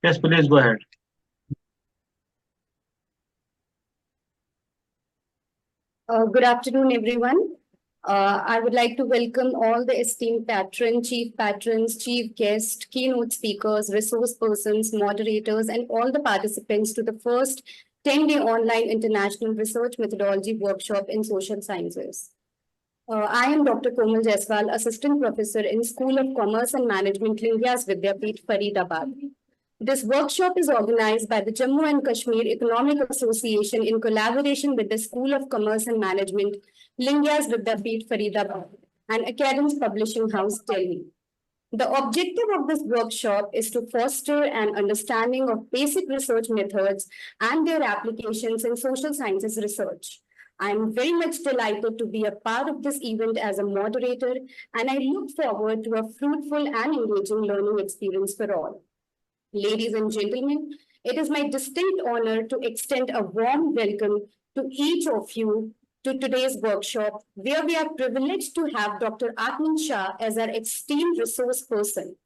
Yes, please go ahead. Good afternoon, everyone. I would like to welcome all the esteemed patrons, chief guests, keynote speakers, resource persons, moderators, and all the participants to the first 10-day online international research methodology workshop in social sciences. I am Dr. Komal Jaiswal, Assistant Professor in School of Commerce and Management, Lingaya's Vidyapeeth, Faridabad. This workshop is organized by the Jammu and Kashmir Economic Association in collaboration with the School of Commerce and Management, Lingaya's Vidyapeeth, Faridabad, and Academics Publishing House, Delhi. The objective of this workshop is to foster an understanding of basic research methods and their applications in social sciences research. I am very much delighted to be a part of this event as a moderator, and I look forward to a fruitful and engaging learning experience for all. Ladies and gentlemen, it is my distinct honor to extend a warm welcome to each of you to today's workshop, where we are privileged to have Dr. Atman Shah as our esteemed resource person.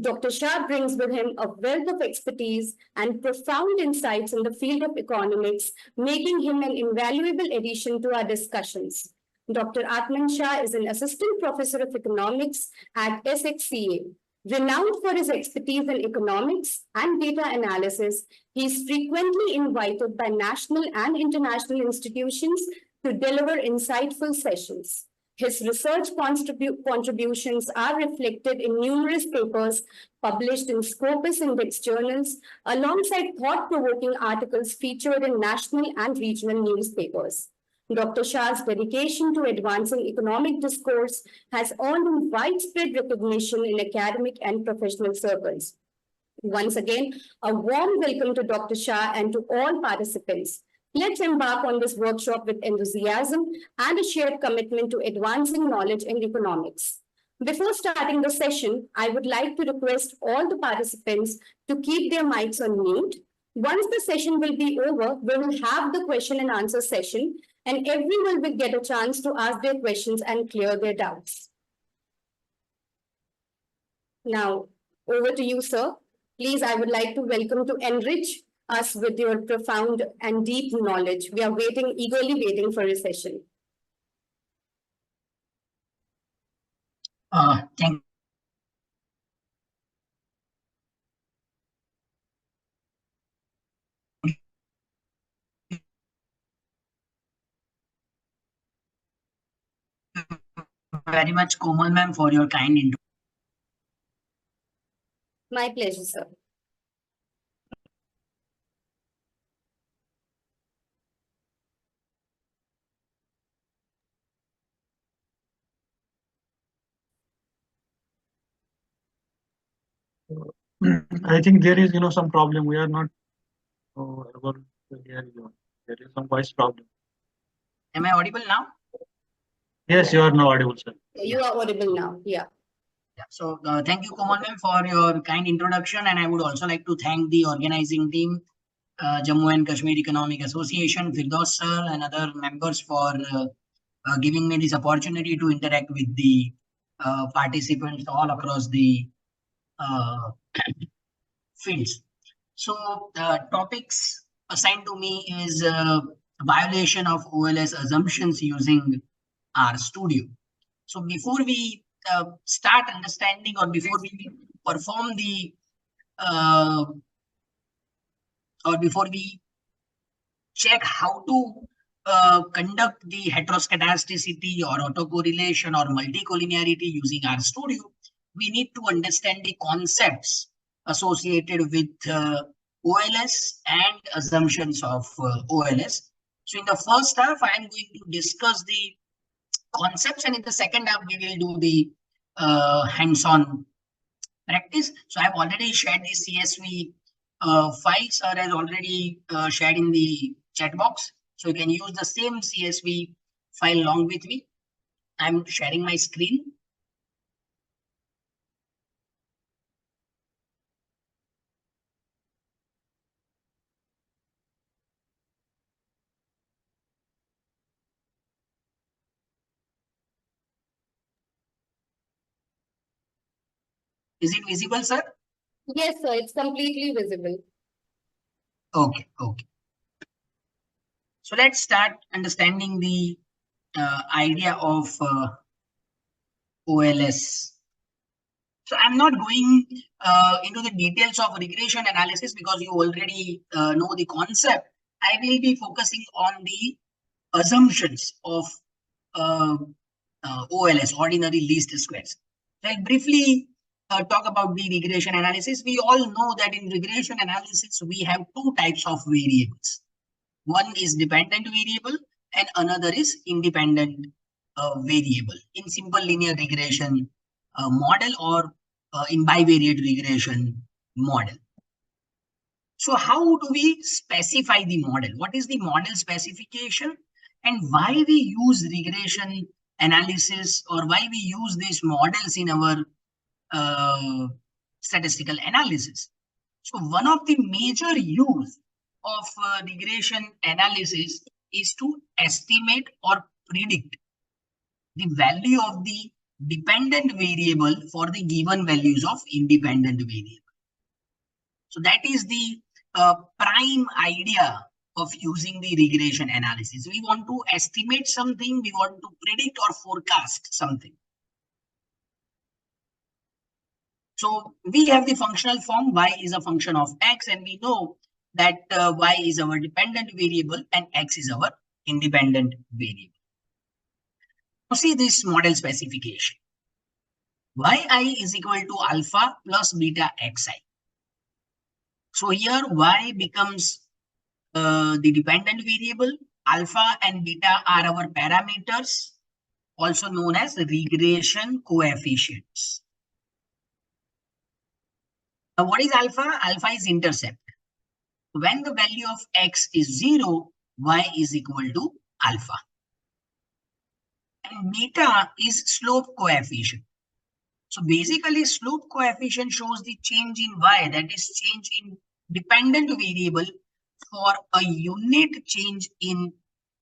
Dr. Shah brings with him a wealth of expertise and profound insights in the field of economics, making him an invaluable addition to our discussions. Dr. Atman Shah is an assistant professor of economics at SXCA. Renowned for his expertise in economics and data analysis, he is frequently invited by national and international institutions to deliver insightful sessions. His research contributions are reflected in numerous papers published in Scopus Index journals, alongside thought-provoking articles featured in national and regional newspapers. Dr. Shah's dedication to advancing economic discourse has earned him widespread recognition in academic and professional circles. Once again, a warm welcome to Dr. Shah and to all participants. Let's embark on this workshop with enthusiasm and a shared commitment to advancing knowledge in economics. Before starting the session, I would like to request all the participants to keep their mics on mute. Once the session will be over, we will have the question and answer session, and everyone will get a chance to ask their questions and clear their doubts. Now, over to you, sir. Please, I would like to welcome to enrich us with your profound and deep knowledge. We are eagerly waiting for a session. Thank you very much, Komal ma'am, for your kind introduction. My pleasure, sir. I think there is, some problem. We are not able to hear you. There is some voice problem. Am I audible now? Yes, you are now audible, sir. You are audible now. Yeah. So thank you, Komal ma'am, for your kind introduction, and I would also like to thank the organizing team, Jammu and Kashmir Economic Association, Firdaus sir, and other members for giving me this opportunity to interact with the participants all across the fields. So the topics assigned to me is violation of OLS assumptions using R Studio. So before we start understanding, or before we perform the or before we check how to conduct the heteroscedasticity or autocorrelation or multicollinearity using R Studio, we need to understand the concepts associated with OLS and assumptions of OLS. So in the first half, I am going to discuss the concepts, and in the second half, we will do the hands-on practice. So I have already shared the CSV files, or has already shared in the chat box. So you can use the same CSV file along with me. I'm sharing my screen. Is it visible, sir? Yes, sir, it's completely visible. Okay. So let's start understanding the idea of OLS. So I'm not going into the details of regression analysis because you already know the concept. I will be focusing on the assumptions of uh, OLS, ordinary least squares. I'll briefly talk about the regression analysis. We all know that in regression analysis, we have two types of variables. One is dependent variable and another is independent variable. In simple linear regression model or in bivariate regression model. So how do we specify the model? What is the model specification and why we use regression analysis or why we use these models in our statistical analysis? So one of the major use of regression analysis is to estimate or predict the value of the dependent variable for the given values of independent variable. So that is the prime idea of using the regression analysis. We want to estimate something, we want to predict or forecast something. So we have the functional form y is a function of x, and we know that y is our dependent variable and x is our independent variable. Now see this model specification. Yi is equal to alpha plus beta xi. So here y becomes the dependent variable. Alpha and beta are our parameters, also known as regression coefficients. Now what is alpha? Alpha is intercept. When the value of x is 0, y is equal to alpha. And beta is slope coefficient. So basically slope coefficient shows the change in y, that is change in dependent variable for a unit change in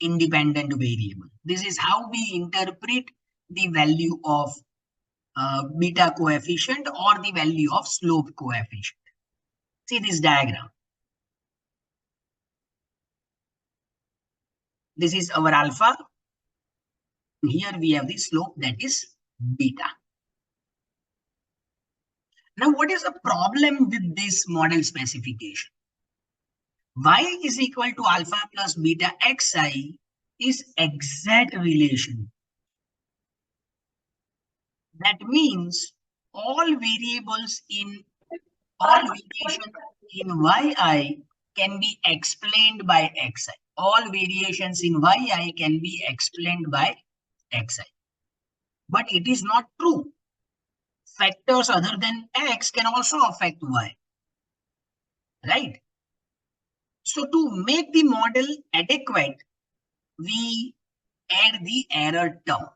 independent variable. This is how we interpret the value of beta coefficient or the value of slope coefficient. See this diagram. This is our alpha. Here we have the slope, that is beta. Now, what is the problem with this model specification? Y is equal to alpha plus beta xi is exact relation. That means all variables in all variations in yi can be explained by xi. All variations in yi can be explained by xi. But it is not true. Factors other than x can also affect y. Right? So to make the model adequate, we add the error term.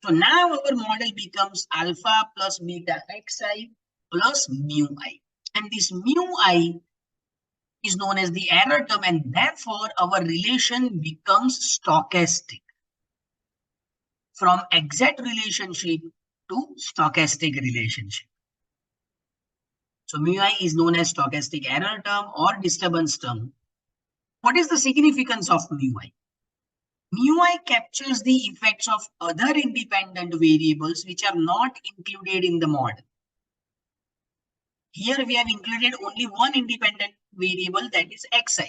So now our model becomes alpha plus beta xi plus mu I. And this mu I is known as the error term, and therefore our relation becomes stochastic. From exact relationship to stochastic relationship. So mu I is known as stochastic error term or disturbance term. What is the significance of mu I? Mu I captures the effects of other independent variables which are not included in the model. Here we have included only one independent variable, that is xi.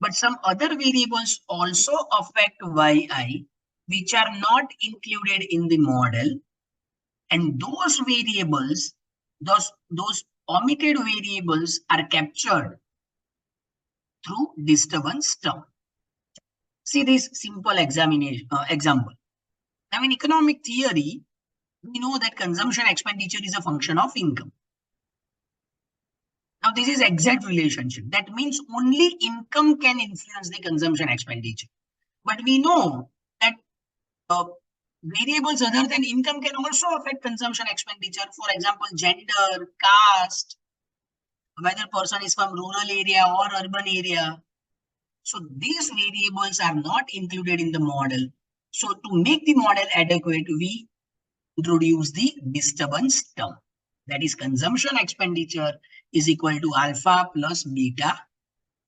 But some other variables also affect yi which are not included in the model. And those variables, those omitted variables are captured through disturbance term. See this simple example. Now in economic theory, we know that consumption expenditure is a function of income. Now this is exact relationship. That means only income can influence the consumption expenditure. But we know that variables other than income can also affect consumption expenditure. For example, gender, caste, whether person is from rural area or urban area. So these variables are not included in the model. So to make the model adequate, we introduce the disturbance term. That is, consumption expenditure is equal to alpha plus beta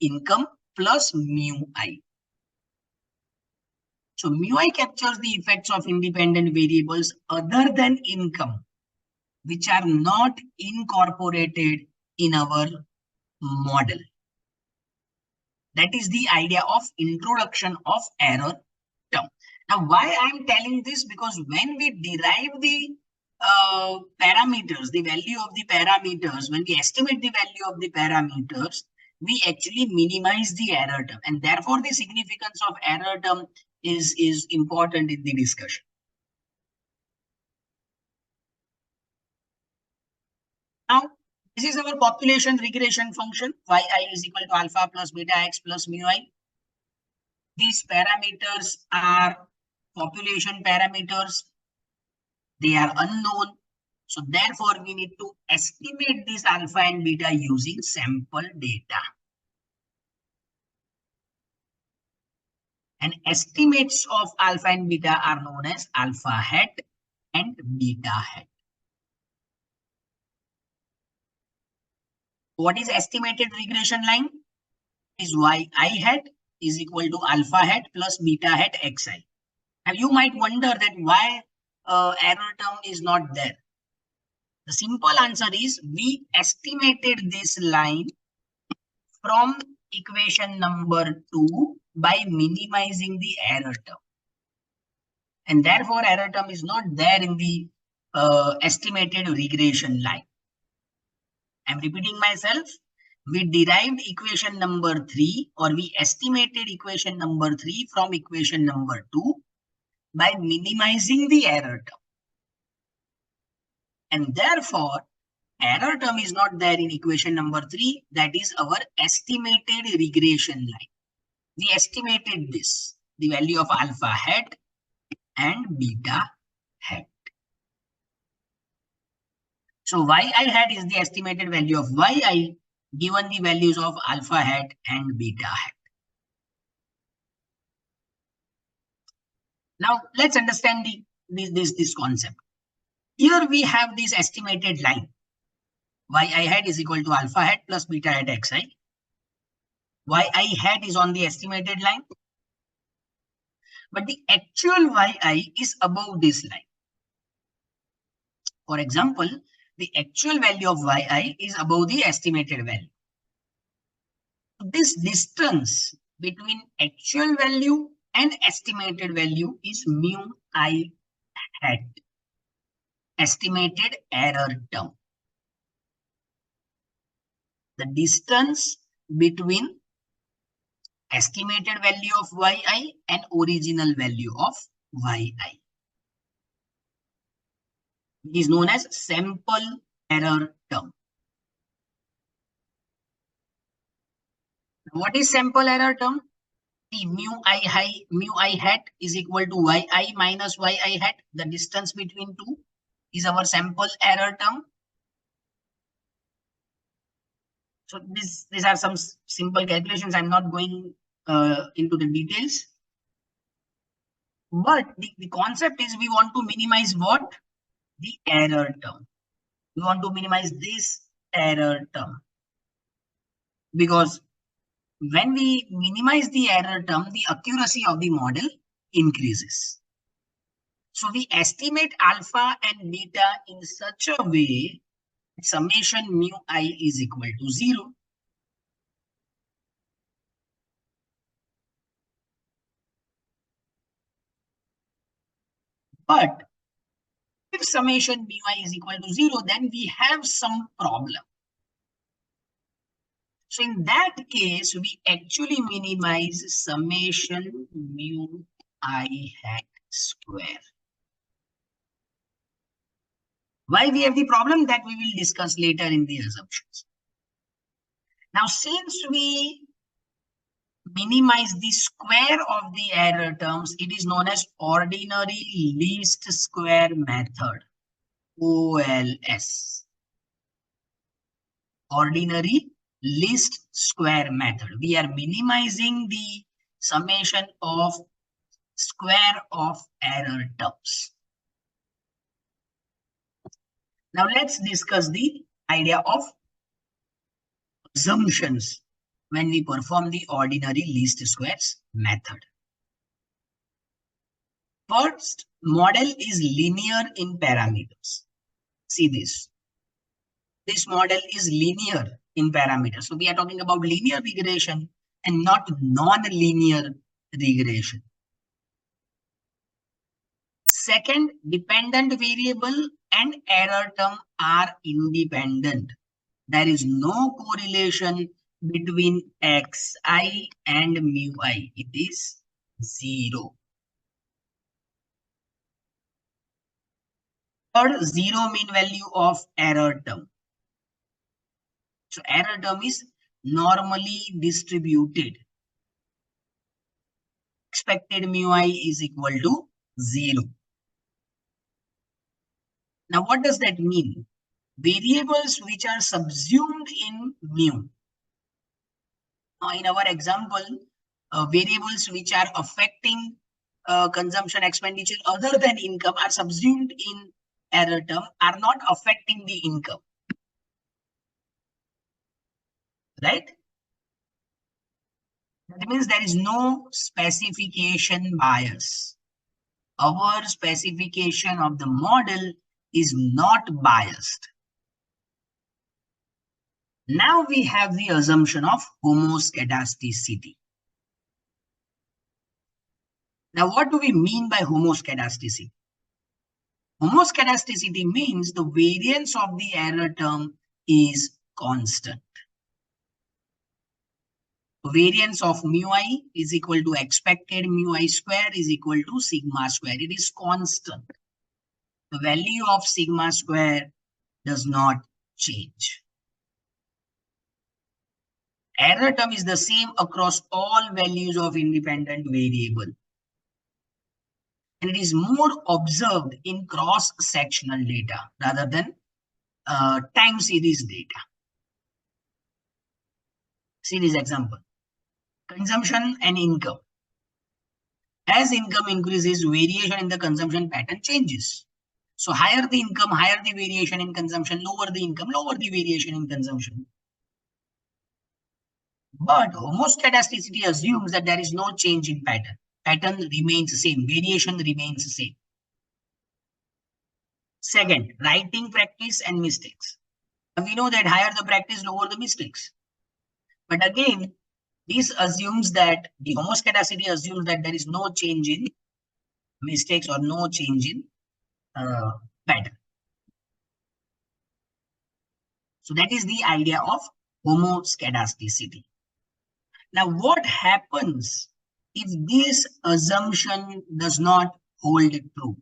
income plus mu I. So mu I captures the effects of independent variables other than income, which are not incorporated in our model. That is the idea of introduction of error term. Now, why I'm telling this? Because when we derive the parameters, the value of the parameters, when we estimate the value of the parameters, we actually minimize the error term, and therefore the significance of error term is important in the discussion. Now, this is our population regression function. Yi is equal to alpha plus beta x plus mu I. These parameters are population parameters. They are unknown. So therefore, we need to estimate this alpha and beta using sample data. And estimates of alpha and beta are known as alpha hat and beta hat. What is estimated regression line? Is yi hat is equal to alpha hat plus beta hat xi. Now you might wonder that why error term is not there. The simple answer is we estimated this line from equation number 2 by minimizing the error term. And therefore, error term is not there in the estimated regression line. I'm repeating myself. We derived equation number 3, or we estimated equation number 3 from equation number 2 by minimizing the error term. And therefore, error term is not there in equation number 3. That is our estimated regression line. We estimated this, the value of alpha hat and beta hat. So yi hat is the estimated value of yi given the values of alpha hat and beta hat. Now let's understand this concept. Here we have this estimated line. Yi hat is equal to alpha hat plus beta hat xi. Yi hat is on the estimated line, but the actual yi is above this line. For example, the actual value of yi is above the estimated value. This distance between actual value and estimated value is mu I hat, estimated error term. The distance between estimated value of yi and original value of yi is known as sample error term. What is sample error term? The mu I hat is equal to yi minus yi hat. The distance between two is our sample error term. So these are some simple calculations. I'm not going into the details. But the concept is we want to minimize what? The error term. We want to minimize this error term. Because when we minimize the error term, the accuracy of the model increases. So we estimate alpha and beta in such a way that summation mu I is equal to 0. But if summation mu I is equal to 0, then we have some problem. So in that case, we actually minimize summation mu I hat square. Why we have the problem? That we will discuss later in the assumptions. Now, since we minimize the square of the error terms, it is known as ordinary least square method, OLS. Ordinary least square method. We are minimizing the summation of square of error terms. Now let's discuss the idea of assumptions when we perform the ordinary least squares method. First, model is linear in parameters. See this. This model is linear in parameters. So we are talking about linear regression and not non-linear regression. Second, dependent variable and error term are independent. There is no correlation between xi and mu I. It is 0. Third, zero mean value of error term. So error term is normally distributed. Expected mu I is equal to 0. Now what does that mean? Variables which are subsumed in mu. In our example, variables which are affecting consumption expenditure other than income are subsumed in error term, are not affecting the income. Right? That means there is no specification bias. Our specification of the model is not biased. Now we have the assumption of homoscedasticity. Now what do we mean by homoscedasticity? Homoscedasticity means the variance of the error term is constant. Variance of mu I is equal to expected mu I square is equal to sigma square. It is constant. The value of sigma square does not change. Error term is the same across all values of independent variable. And it is more observed in cross-sectional data rather than time series data. See this example. Consumption and income. As income increases, variation in the consumption pattern changes. So higher the income, higher the variation in consumption, lower the income, lower the variation in consumption. But homoscedasticity assumes that there is no change in pattern. Pattern remains the same, variation remains the same. Second, writing practice and mistakes. We know that higher the practice, lower the mistakes. But again, this assumes that the homoscedasticity assumes that there is no change in mistakes or no change in pattern. So that is the idea of homoscedasticity. Now, what happens if this assumption does not hold true?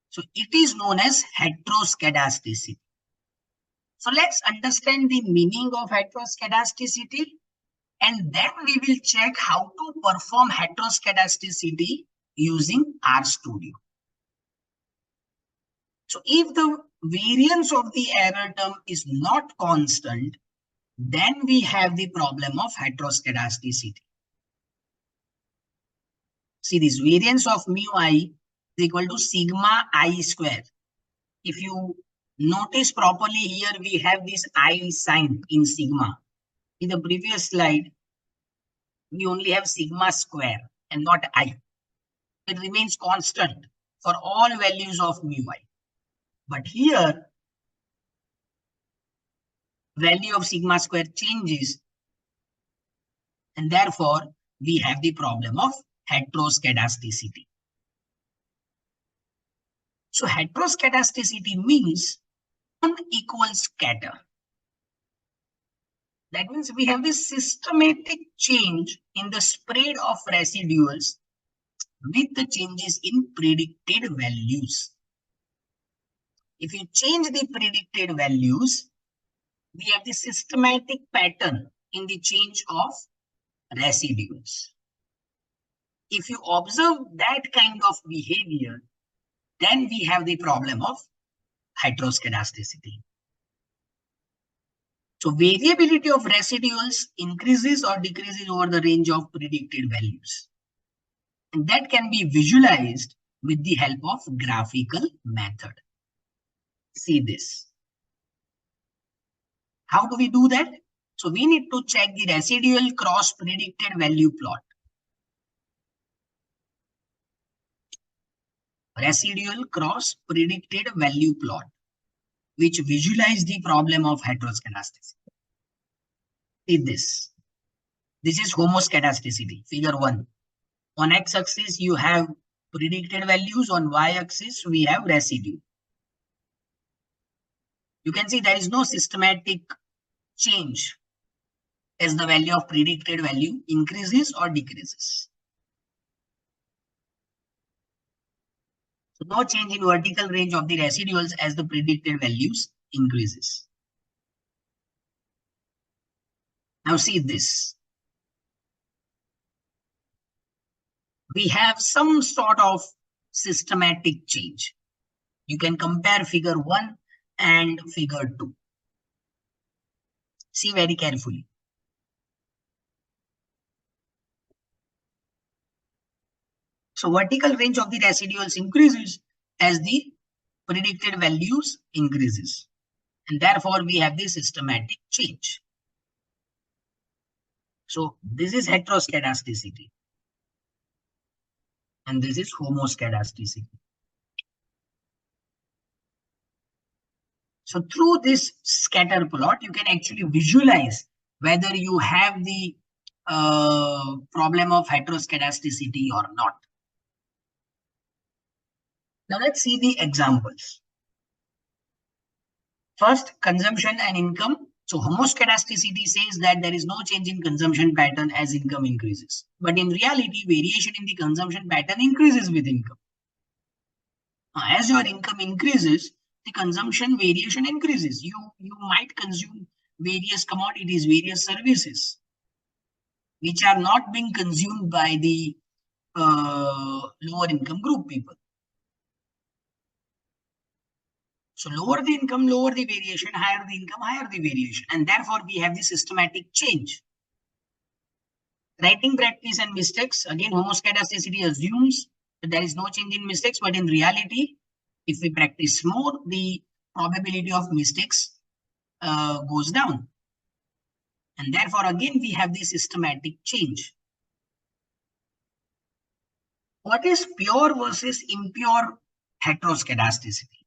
So it is known as heteroscedasticity. So let's understand the meaning of heteroscedasticity, and then we will check how to perform heteroscedasticity using RStudio. So if the variance of the error term is not constant, then we have the problem of heteroscedasticity. See, this variance of mu I is equal to sigma I square. If you notice properly here, we have this I sign in sigma. In the previous slide, we only have sigma square and not I. It remains constant for all values of mu I. But here, value of sigma square changes, and therefore we have the problem of heteroscedasticity. So heteroscedasticity means unequal scatter. That means we have this systematic change in the spread of residuals with the changes in predicted values. If you change the predicted values, we have the systematic pattern in the change of residuals. If you observe that kind of behavior, then we have the problem of heteroscedasticity. So variability of residuals increases or decreases over the range of predicted values. And that can be visualized with the help of graphical method. See this. How do we do that? So we need to check the residual cross predicted value plot. Residual cross predicted value plot, which visualize the problem of heteroscedasticity. See this. This is homoscedasticity, figure 1. On x-axis, you have predicted values. On y-axis, we have residue. You can see there is no systematic change as the value of predicted value increases or decreases. So no change in vertical range of the residuals as the predicted values increases. Now see this. We have some sort of systematic change. You can compare figure 1 and figure 2. See very carefully. So vertical range of the residuals increases as the predicted values increases. And therefore, we have the systematic change. So this is heteroscedasticity. And this is homoscedasticity. So through this scatter plot, you can actually visualize whether you have the problem of heteroscedasticity or not. Now let's see the examples. First, consumption and income. So homoscedasticity says that there is no change in consumption pattern as income increases. But in reality, variation in the consumption pattern increases with income. As your income increases, the consumption variation increases. You might consume various commodities, various services, which are not being consumed by the lower income group people. So lower the income, lower the variation, higher the income, higher the variation. And therefore, we have the systematic change. Writing practice and mistakes. Again, homoscedasticity assumes that there is no change in mistakes, but in reality, if we practice more, the probability of mistakes goes down. And therefore, again, we have the systematic change. What is pure versus impure heteroscedasticity?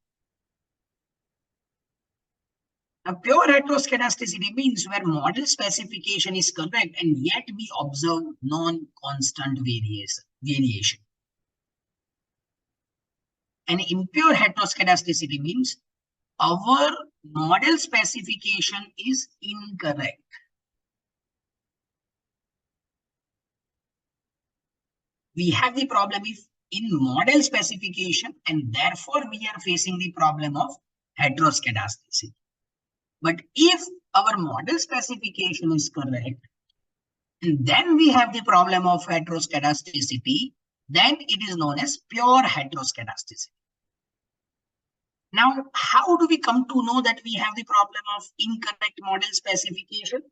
Now, pure heteroscedasticity means where model specification is correct and yet we observe non-constant variation. And impure heteroscedasticity means our model specification is incorrect. We have the problem if in model specification, and therefore we are facing the problem of heteroscedasticity. But if our model specification is correct, and then we have the problem of heteroscedasticity, then it is known as pure heteroscedasticity. Now, how do we come to know that we have the problem of incorrect model specification?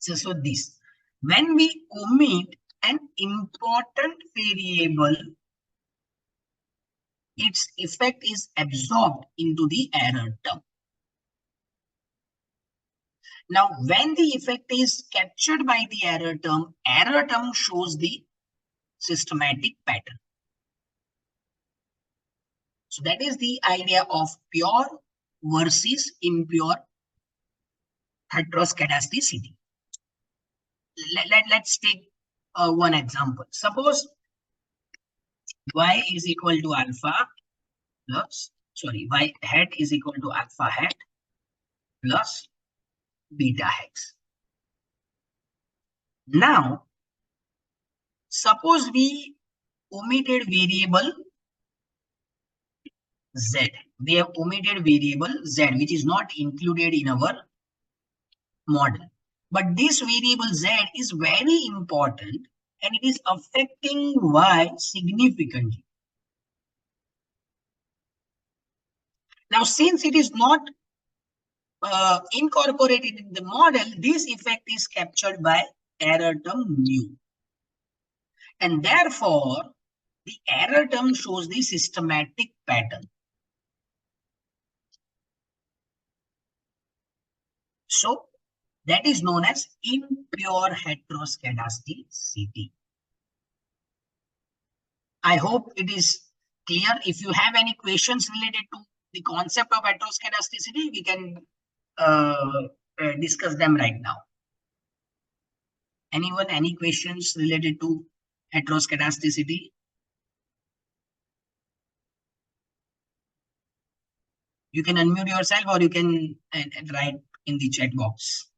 So this, when we omit an important variable, its effect is absorbed into the error term. Now, when the effect is captured by the error term shows the systematic pattern. So that is the idea of pure versus impure heteroscedasticity. Let's take one example. Suppose y is equal to alpha plus, y hat is equal to alpha hat plus beta hex. Now, suppose we omitted variable z. We have omitted variable z, which is not included in our model. But this variable z is very important and it is affecting y significantly. Now, since it is not incorporated in the model, this effect is captured by error term mu. And therefore, The error term shows the systematic pattern. So that is known as impure heteroscedasticity. I hope it is clear. If you have any questions related to the concept of heteroscedasticity, we can discuss them right now. Anyone, any questions related to heteroscedasticity? You can unmute yourself or you can write in the chat box.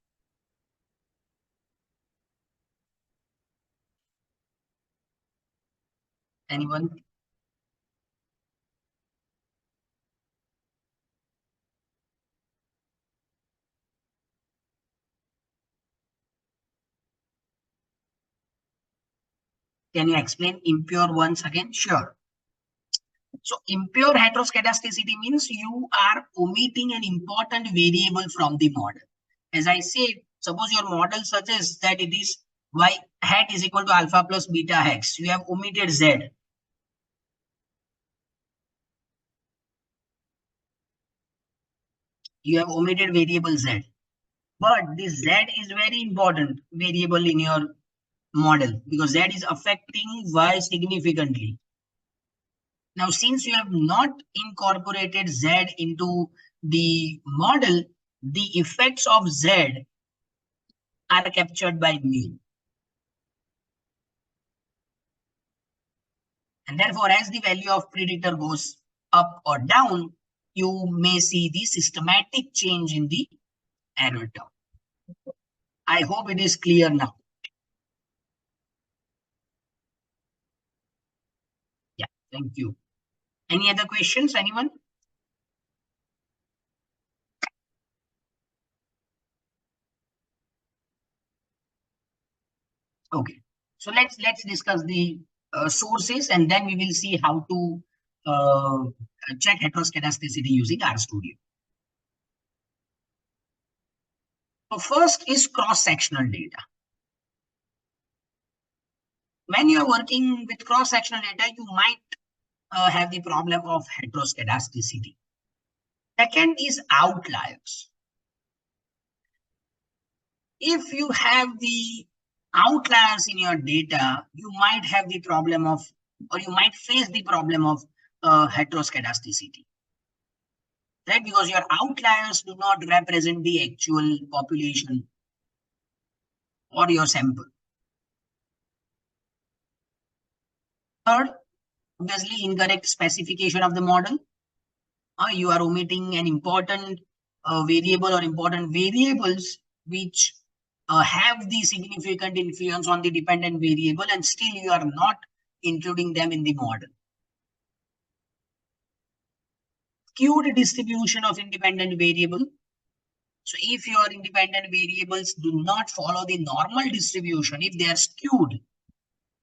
Anyone? Can you explain impure once again? Sure. So impure heteroscedasticity means you are omitting an important variable from the model. As I said, suppose your model suggests that it is y hat is equal to alpha plus beta hex. You have omitted z. You have omitted variable z. But this z is very important variable in your model because z is affecting y significantly. Now, since you have not incorporated z into the model, the effects of z are captured by mu. And therefore, as the value of predictor goes up or down, you may see the systematic change in the error term. I hope it is clear now. Yeah, thank you. Any other questions, anyone? Okay, so let's discuss the sources and then we will see how to check heteroscedasticity using RStudio. So first is cross-sectional data. When you are working with cross-sectional data, you might have the problem of heteroscedasticity. Second is outliers. If you have the outliers in your data, you might have the problem of, or you might face the problem of heteroscedasticity. Right? Because your outliers do not represent the actual population or your sample. Third, obviously incorrect specification of the model. You are omitting an important variable or important variables which have the significant influence on the dependent variable and still you are not including them in the model. Skewed distribution of independent variable. So if your independent variables do not follow the normal distribution, if they are skewed,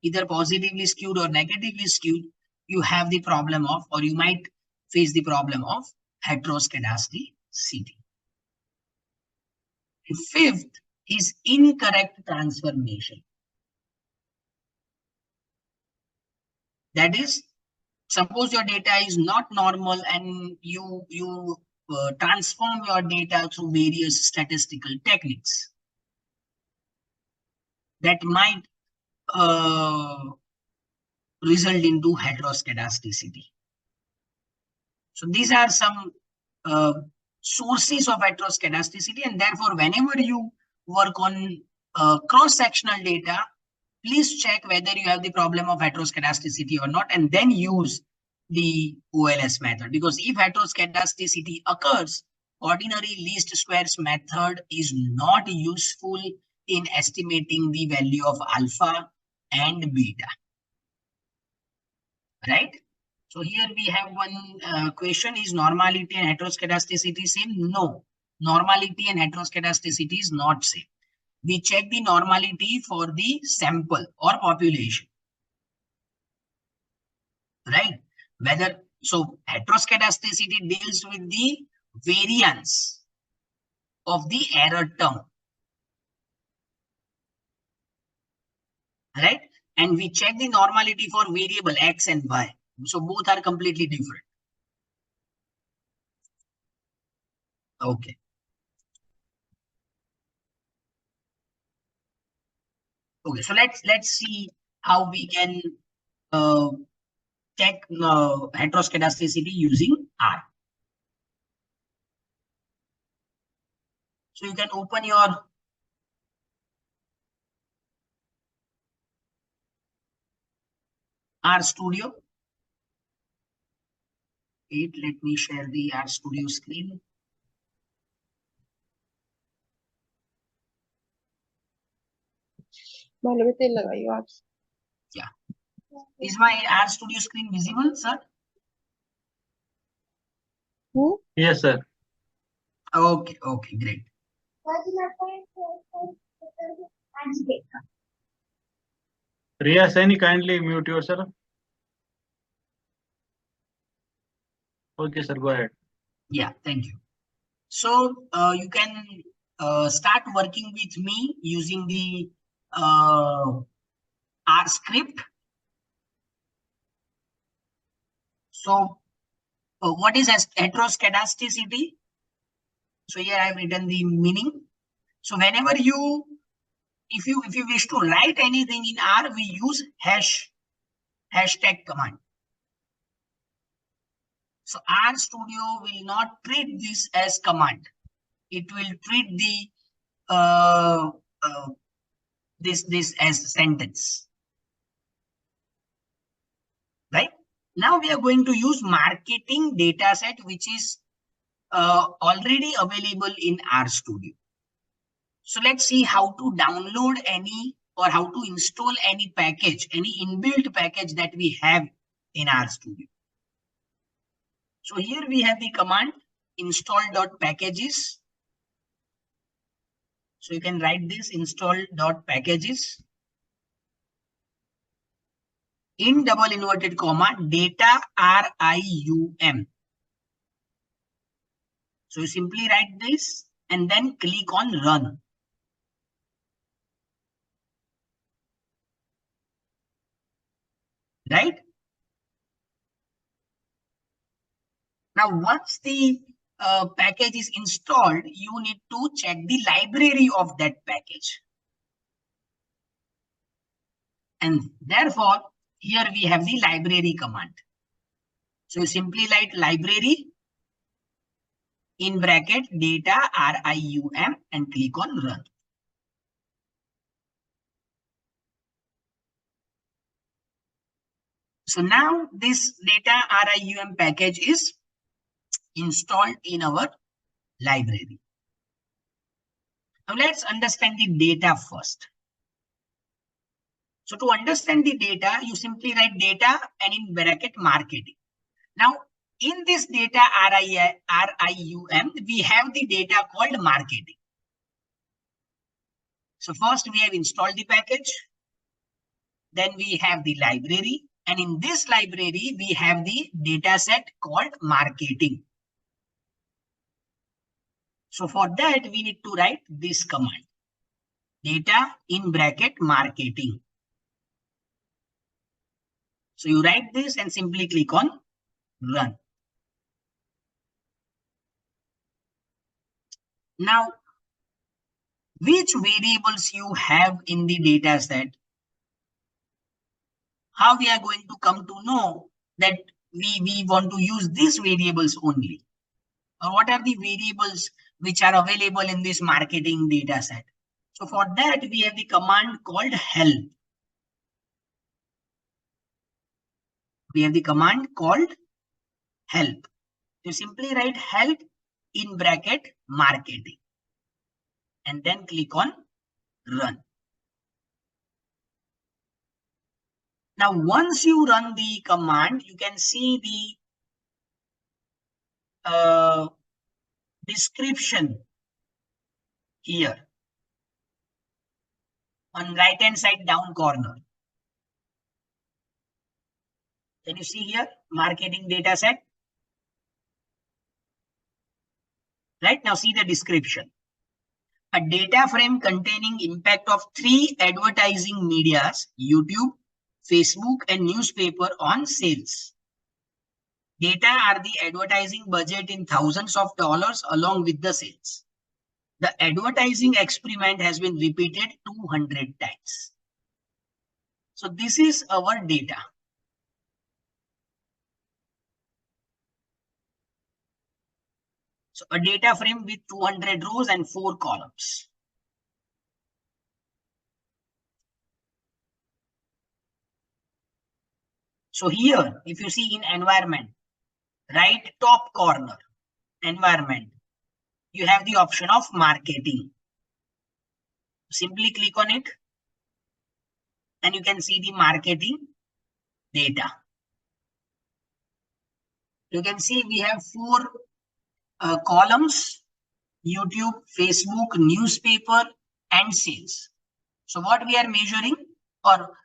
either positively skewed or negatively skewed, you have the problem of, or you might face the problem of heteroscedasticity. Fifth is incorrect transformation. That is, suppose your data is not normal and you transform your data through various statistical techniques that might result into heteroscedasticity. So these are some sources of heteroscedasticity, and therefore whenever you work on cross-sectional data, please check whether you have the problem of heteroscedasticity or not, and then use the OLS method. Because if heteroscedasticity occurs, ordinary least squares method is not useful in estimating the value of alpha and beta. Right? So here we have one question: is normality and heteroscedasticity same? No, normality and heteroscedasticity is not same. We check the normality for the sample or population. Right? Whether so heteroscedasticity deals with the variance of the error term. Right? and we check the normality for variable X and Y. So both are completely different. Okay. Okay, so let's see how we can check heteroscedasticity using R. So you can open your R Studio. Wait, let me share the R Studio screen. Yeah. Is my R Studio screen visible, sir? Yes, sir. Okay, okay, great. Riya Saini, kindly mute yourself. Okay, sir, go ahead. Yeah, thank you. So you can start working with me using the R script. So what is heteroscedasticity? So here I've written the meaning. So whenever if you wish to write anything in R, we use hashtag command. So R Studio will not treat this as command. It will treat the this as sentence. Right? Now we are going to use marketing data set, which is already available in R Studio. So let's see how to download any or how to install any package, any inbuilt package that we have in R Studio. So here we have the command install.packages. So you can write this install.packages in double inverted comma data RIUM. So you simply write this and then click on run. Right? Now, once the package is installed, you need to check the library of that package. And therefore, here we have the library command. So you simply write library in bracket data RIUM and click on run. So now this data RIUM package is installed in our library. Now let's understand the data first. So to understand the data, you simply write data and in bracket marketing. Now in this data RIUM, we have the data called marketing. So first we have installed the package. Then we have the library. And in this library, we have the data set called marketing. So for that, we need to write this command. Data in bracket marketing. So you write this and simply click on run. Now, which variables you have in the data set? How we are going to come to know that we want to use these variables only? Or what are the variables which are available in this marketing data set? So for that, we have the command called help. We have the command called help. You simply write help in bracket marketing and then click on run. Now, once you run the command, you can see the description here on right hand side down corner. Can you see here marketing data set? Right now, see the description. A data frame containing impact of 3 advertising medias: YouTube, Facebook and newspaper on sales. Data are the advertising budget in thousands of dollars along with the sales. The advertising experiment has been repeated 200 times. So this is our data. So a data frame with 200 rows and 4 columns. So here, if you see in environment, right top corner, environment, you have the option of marketing. Simply click on it and you can see the marketing data. You can see we have 4 columns: YouTube, Facebook, newspaper, and sales. So what we are measuring, or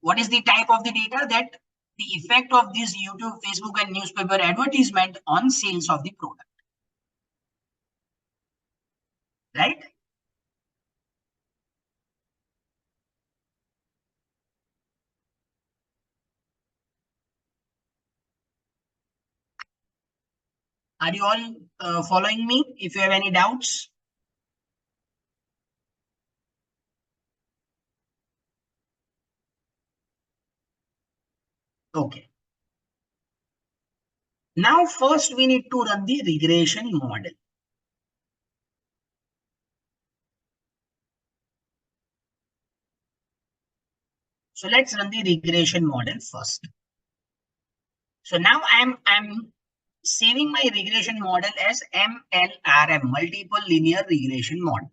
what is the type of the data? That the effect of this YouTube, Facebook, and newspaper advertisement on sales of the product. Right? Are you all following me? If you have any doubts. Okay. Now first we need to run the regression model. So let's run the regression model first. So now I'm saving my regression model as MLRM, multiple linear regression model,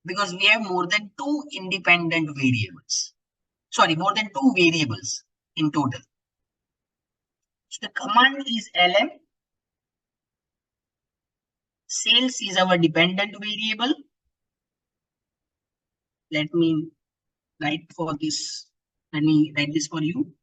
because we have more than 2 independent variables. Sorry, more than 2 variables in total. So the command is LM. Sales is our dependent variable. Let me write for this. Let me write this for you.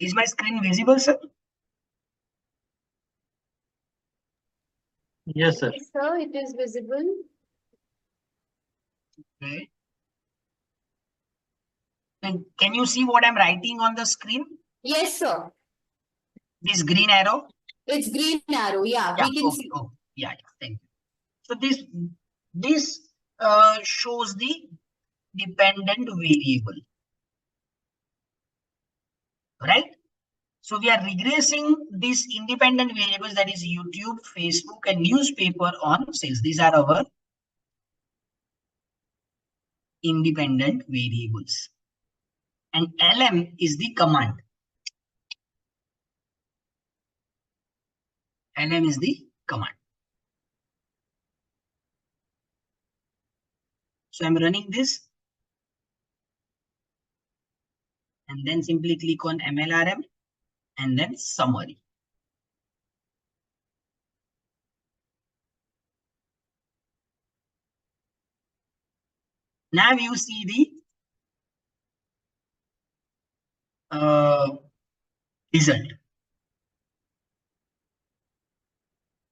Is my screen visible, sir? Yes, sir. Yes, sir, it is visible. Okay. And can you see what I'm writing on the screen? Yes, sir. This green arrow? It's green arrow. Yeah, Yeah, we can okay, see. okay. Yeah, thank you. So this shows the dependent variable, right? So we are regressing these independent variables, that is YouTube, Facebook, and newspaper on sales. These are our independent variables. And LM is the command. LM is the command. So I'm running this. And then simply click on MLRM and then summary. Now you see the result.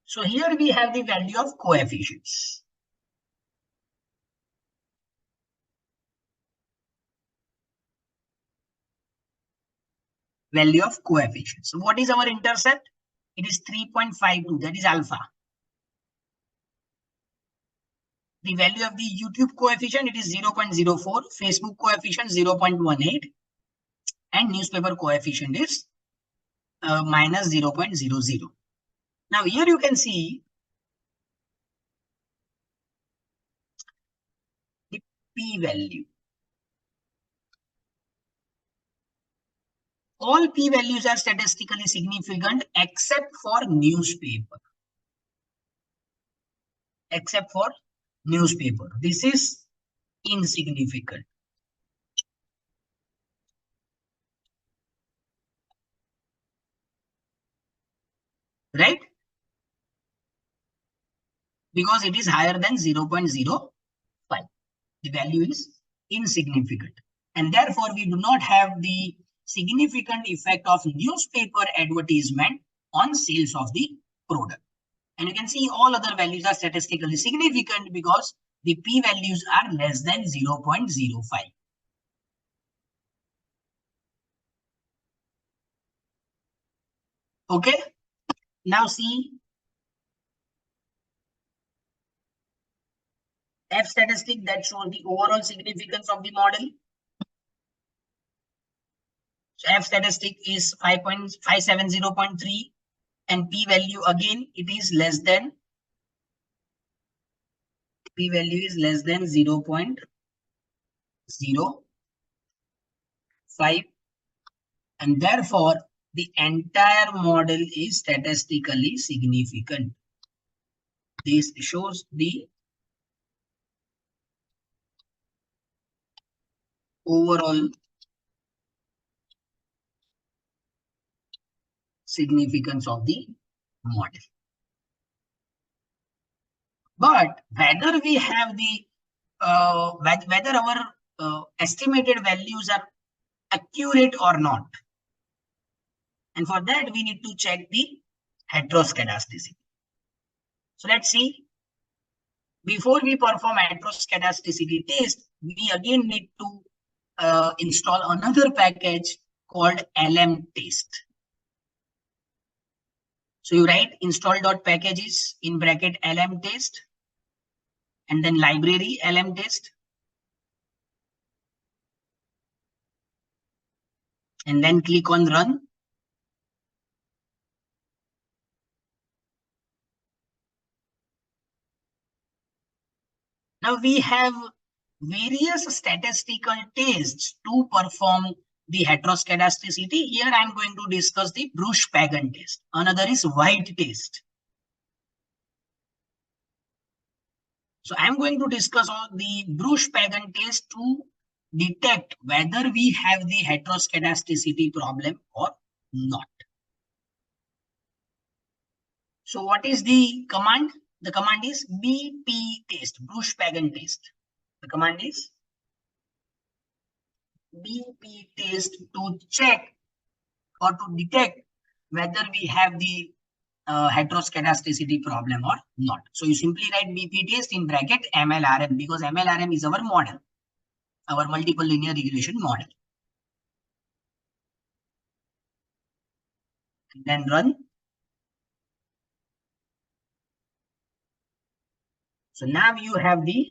So here we have the value of coefficients. Value of coefficients. So what is our intercept? It is 3.52. That is alpha. The value of the YouTube coefficient, it is 0.04. Facebook coefficient 0.18. And newspaper coefficient is minus 0.00. Now here you can see p-value. All p-values are statistically significant except for newspaper. Except for newspaper. This is insignificant. Right? Because it is higher than 0.05. The value is insignificant. And therefore, we do not have the significant effect of newspaper advertisement on sales of the product. And you can see all other values are statistically significant because the p-values are less than 0.05. Okay. Now see F statistic that shows the overall significance of the model. So F statistic is 570.3 and p-value again it is less than p-value is less than 0.05 and therefore the entire model is statistically significant. This shows the overall significance of the model. But whether we have the whether our estimated values are accurate or not, and for that we need to check the heteroscedasticity. So let's see. Before we perform heteroscedasticity test, we again need to install another package called LM test. So you write install.packages in bracket LM test and then library LM test. And then click on run. Now we have various statistical tests to perform the heteroscedasticity. Here I am going to discuss the Bruce-Pagan test. Another is White test. So I am going to discuss the Bruce-Pagan test to detect whether we have the heteroscedasticity problem or not. So what is the command? The command is BP test, Bruce-Pagan test. The command is BP test to check or to detect whether we have the heteroscedasticity problem or not. So you simply write BP test in bracket MLRM because MLRM is our model, our multiple linear regression model. And then run. So now you have the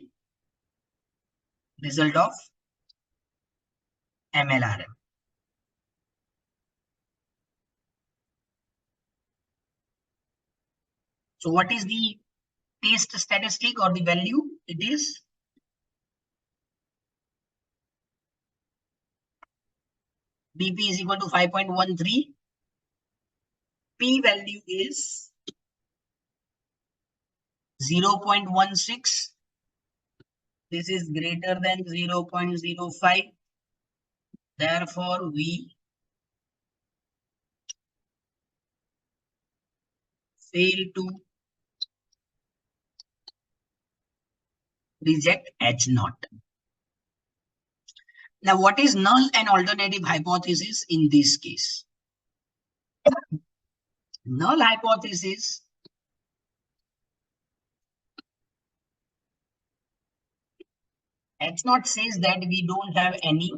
result of MLRM. So what is the test statistic or the value? It is BP is equal to 5.13. P value is 0.16. This is greater than 0.05. Therefore, we fail to reject H0. Now, what is null and alternative hypothesis in this case? Null hypothesis H0 says that we don't have any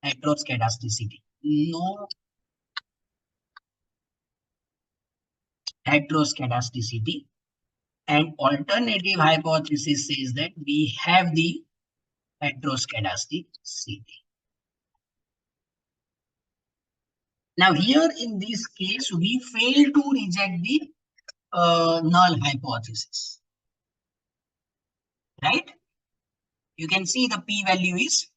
heteroscedasticity. No heteroscedasticity. And alternative hypothesis says that we have the heteroscedasticity. Now here in this case, we fail to reject the null hypothesis, right? You can see the p-value is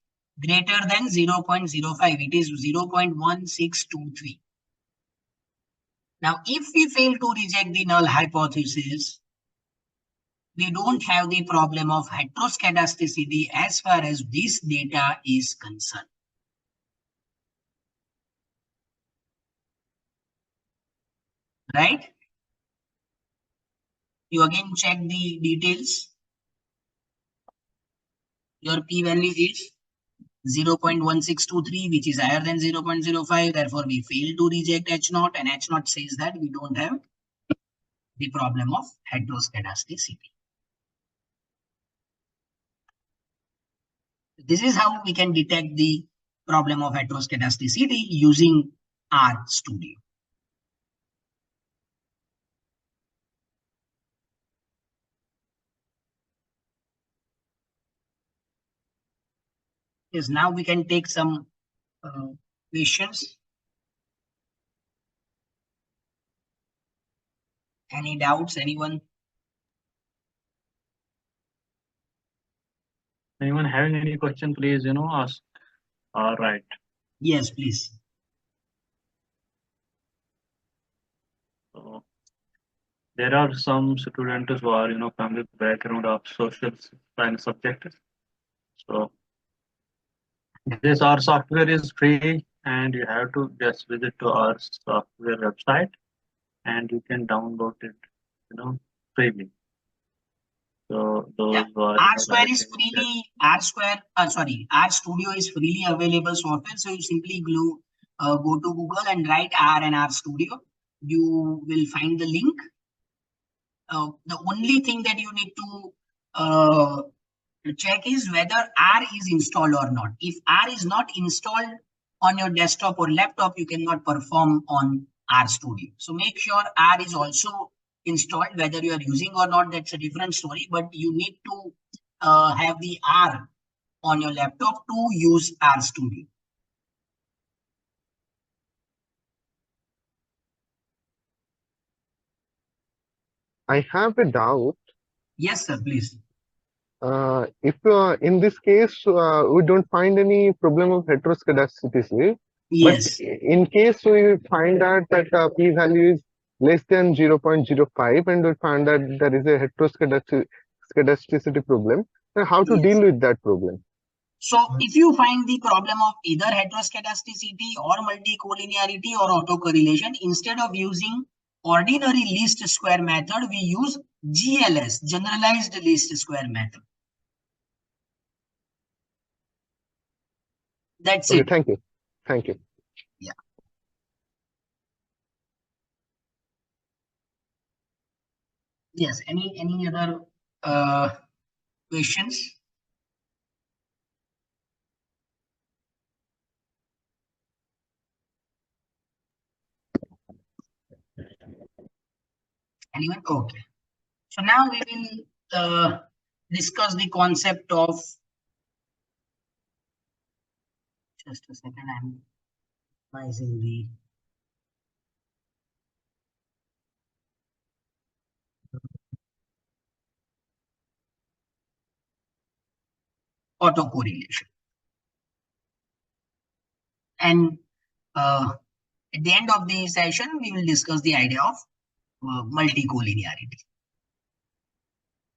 greater than 0.05. It is 0.1623. Now, if we fail to reject the null hypothesis, we don't have the problem of heteroscedasticity as far as this data is concerned. Right? You again check the details. Your p-value is 0.1623, which is higher than 0.05. Therefore, we fail to reject H0, and H0 says that we don't have the problem of heteroscedasticity. This is how we can detect the problem of heteroscedasticity using RStudio. Yes, now we can take some questions. Any doubts, anyone? Anyone having any question, please, ask. All right. Yes, please. So there are some students who are, from the background of social science subjects. So this our software is free, and you have to just visit to our software website, and you can download it, freely. So those who are RStudio is freely RStudio is freely available software. So you simply go to Google and write R and RStudio. You will find the link. The only thing that you need to check is whether R is installed or not. If R is not installed on your desktop or laptop, you cannot perform on RStudio. So make sure R is also installed. Whether you are using or not, that's a different story. But you need to have the R on your laptop to use RStudio. I have a doubt. Yes, sir, please. If in this case we don't find any problem of heteroscedasticity, Yes. but in case we find out that p-value is less than 0.05 and we find that there is a heteroscedasticity problem, then how to deal with that problem? So if you find the problem of either heteroscedasticity or multicollinearity or autocorrelation, instead of using ordinary least square method, we use GLS, generalized least square method. That's Okay, it. thank you. Thank you. Yeah. Yes, any other questions? Anyone? Okay. So now we will discuss the concept of, just a second, I'm minimizing the autocorrelation. And at the end of the session, we will discuss the idea of multicollinearity.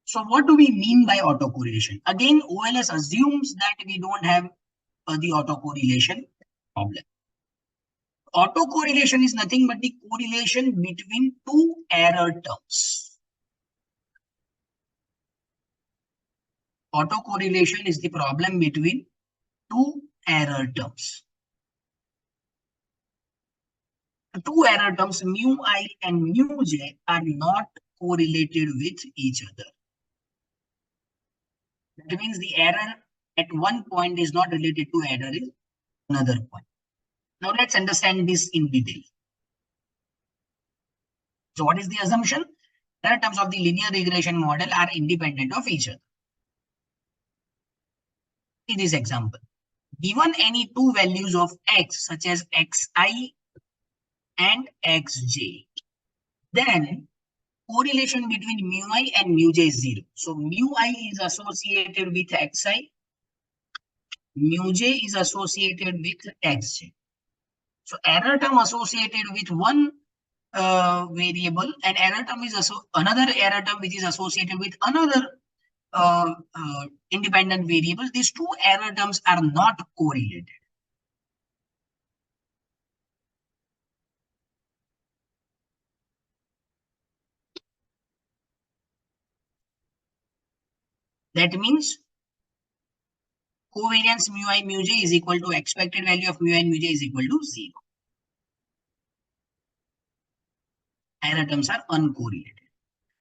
So what do we mean by autocorrelation? Again, OLS assumes that we don't have the autocorrelation problem. Autocorrelation is nothing but the correlation between two error terms. Autocorrelation is the problem between two error terms. The two error terms mu I and mu j are not correlated with each other. That means the error at one point is not related to error in another point. Now let's understand this in detail. So what is the assumption? Error terms of the linear regression model are independent of each other. See this example. Given any two values of x, such as xi and xj, then correlation between mu I and mu j is 0. So mu I is associated with xi μj is associated with xj. So error term associated with one variable, and error term is another error term which is associated with another independent variable. These two error terms are not correlated. That means covariance mu I mu j is equal to expected value of mu I mu j is equal to 0. Error terms are uncorrelated.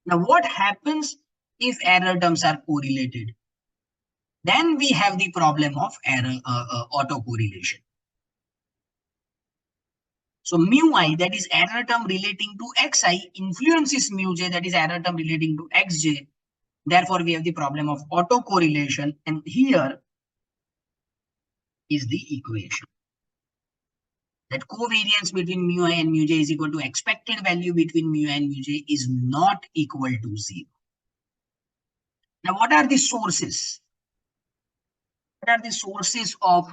Now, what happens if error terms are correlated? Then we have the problem of error autocorrelation. So mu I, that is error term relating to xi, influences mu j, that is error term relating to xj. Therefore, we have the problem of autocorrelation, and here is the equation. That covariance between mu I and mu j is equal to expected value between mu I and mu j is not equal to 0. Now, what are the sources? What are the sources of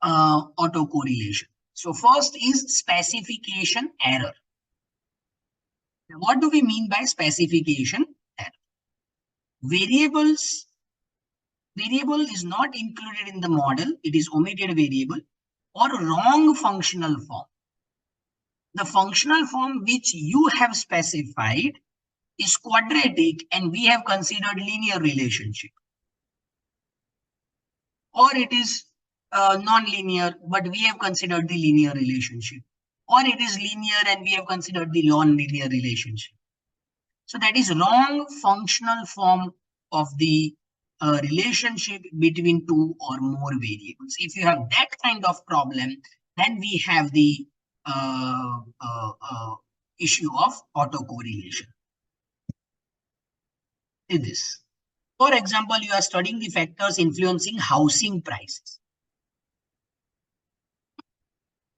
autocorrelation? So first is specification error. Now, what do we mean by specification error? Variable is not included in the model. It is omitted variable or wrong functional form. The functional form which you have specified is quadratic and we have considered linear relationship. Or it is non-linear, but we have considered the linear relationship. Or it is linear and we have considered the non-linear relationship. So that is wrong functional form of the relationship between two or more variables. If you have that kind of problem, then we have the issue of autocorrelation. Is this. For example, you are studying the factors influencing housing prices.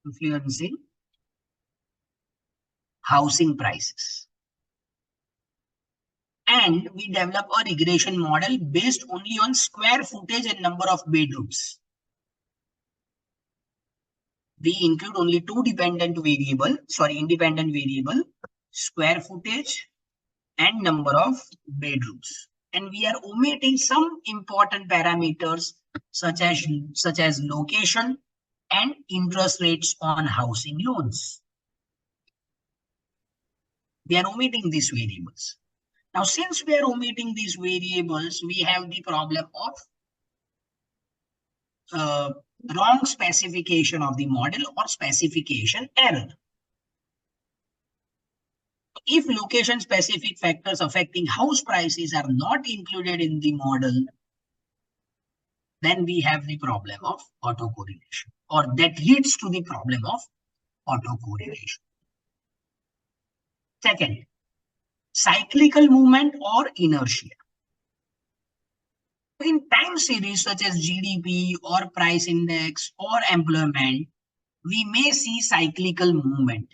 Influencing housing prices. And we develop a regression model based only on square footage and number of bedrooms. We include only two independent variable, square footage and number of bedrooms. And we are omitting some important parameters such as location and interest rates on housing loans. We are omitting these variables. Now, since we are omitting these variables, we have the problem of wrong specification of the model or specification error. If location specific factors affecting house prices are not included in the model, then we have the problem of autocorrelation, or that leads to the problem of autocorrelation. Second, cyclical movement or inertia. In time series such as GDP or price index or employment, we may see cyclical movement.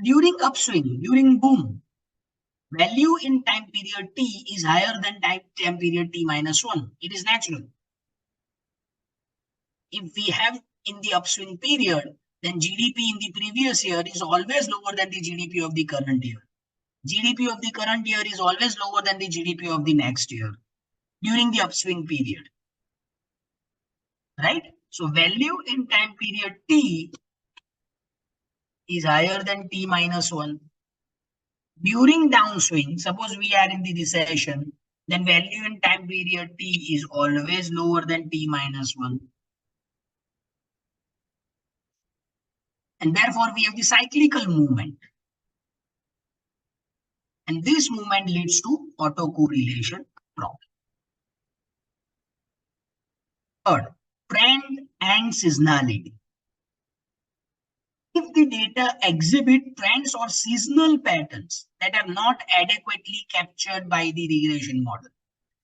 During upswing, during boom, value in time period t is higher than time period t minus 1. It is natural. If we have in the upswing period, then GDP in the previous year is always lower than the GDP of the current year. GDP of the current year is always lower than the GDP of the next year during the upswing period. Right? So value in time period t is higher than t minus 1. During downswing, suppose we are in the recession, then value in time period t is always lower than t minus 1. And therefore, we have the cyclical movement. And this movement leads to autocorrelation problem. Third, trend and seasonality. If the data exhibit trends or seasonal patterns that are not adequately captured by the regression model,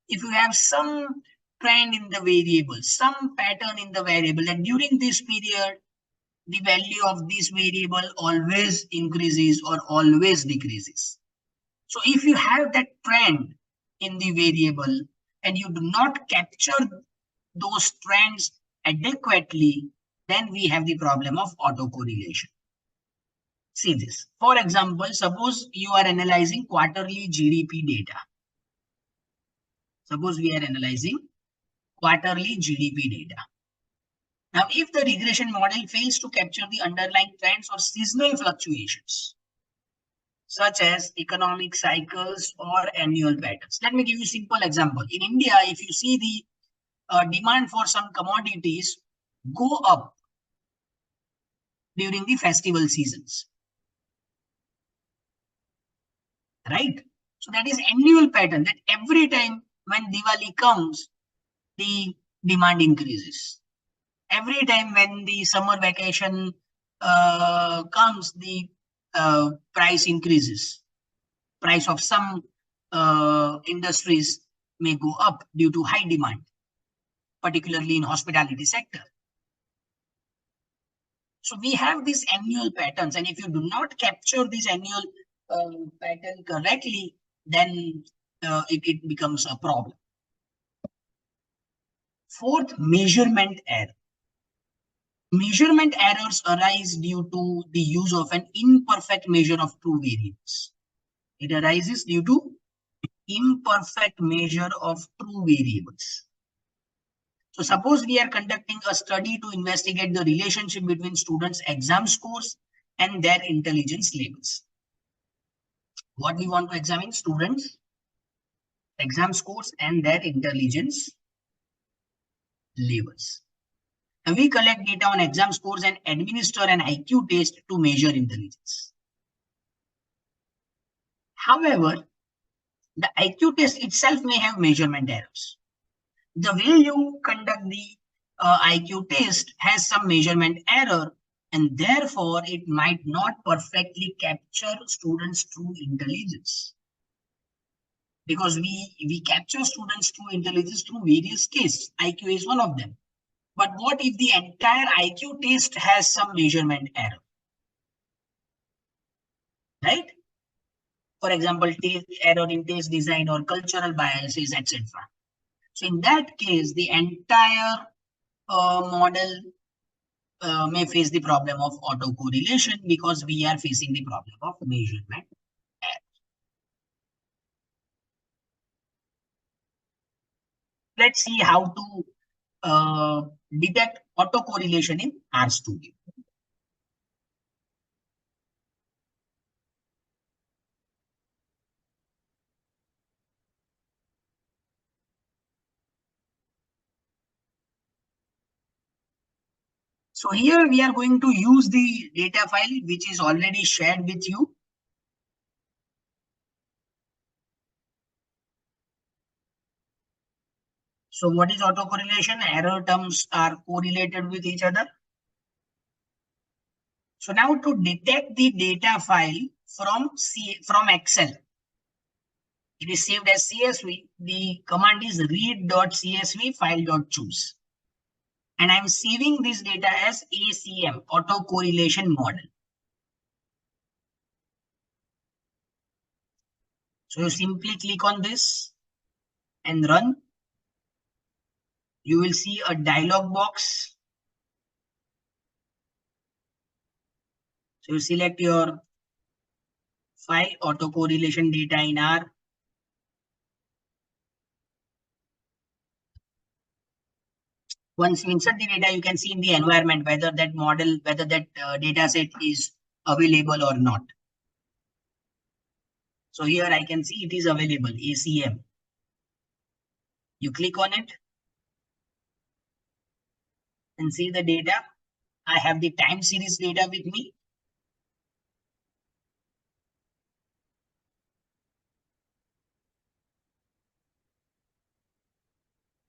if you have some trend in the variable, some pattern in the variable, and during this period, the value of this variable always increases or always decreases. So if you have that trend in the variable, and you do not capture those trends adequately, then we have the problem of autocorrelation. See this. For example, suppose you are analyzing quarterly GDP data. Suppose we are analyzing quarterly GDP data. Now, if the regression model fails to capture the underlying trends or seasonal fluctuations, such as economic cycles or annual patterns. Let me give you a simple example. In India, if you see the demand for some commodities go up during the festival seasons, right? So that is annual pattern, that every time when Diwali comes, the demand increases. Every time when the summer vacation comes, the price increases. Price of some industries may go up due to high demand, particularly in hospitality sector. So we have these annual patterns, and if you do not capture this annual pattern correctly, then it becomes a problem. Fourth, measurement error. Measurement errors arise due to the use of an imperfect measure of true variables. It arises due to imperfect measure of true variables. So suppose we are conducting a study to investigate the relationship between students' exam scores and their intelligence levels. What we want to examine? Students' exam scores and their intelligence levels. And we collect data on exam scores and administer an IQ test to measure intelligence. However, the IQ test itself may have measurement errors. The way you conduct the IQ test has some measurement error, and therefore it might not perfectly capture students' true intelligence. Because we capture students' true intelligence through various tests. IQ is one of them. But what if the entire IQ test has some measurement error? Right? For example, error in test design or cultural biases, etc. So in that case, the entire model may face the problem of autocorrelation because we are facing the problem of measurement error. Let's see how to detect autocorrelation in RStudio. So here we are going to use the data file which is already shared with you. So what is autocorrelation? Error terms are correlated with each other. So now to detect the data file from Excel, it is saved as CSV. The command is read.csv file.choose. And I'm saving this data as ACM, autocorrelation model. So you simply click on this and run. You will see a dialog box. So you select your file, autocorrelation data in R. Once you insert the data, you can see in the environment whether that model, whether that data set is available or not. So here I can see it is available, ACM. You click on it and see the data. I have the time series data with me.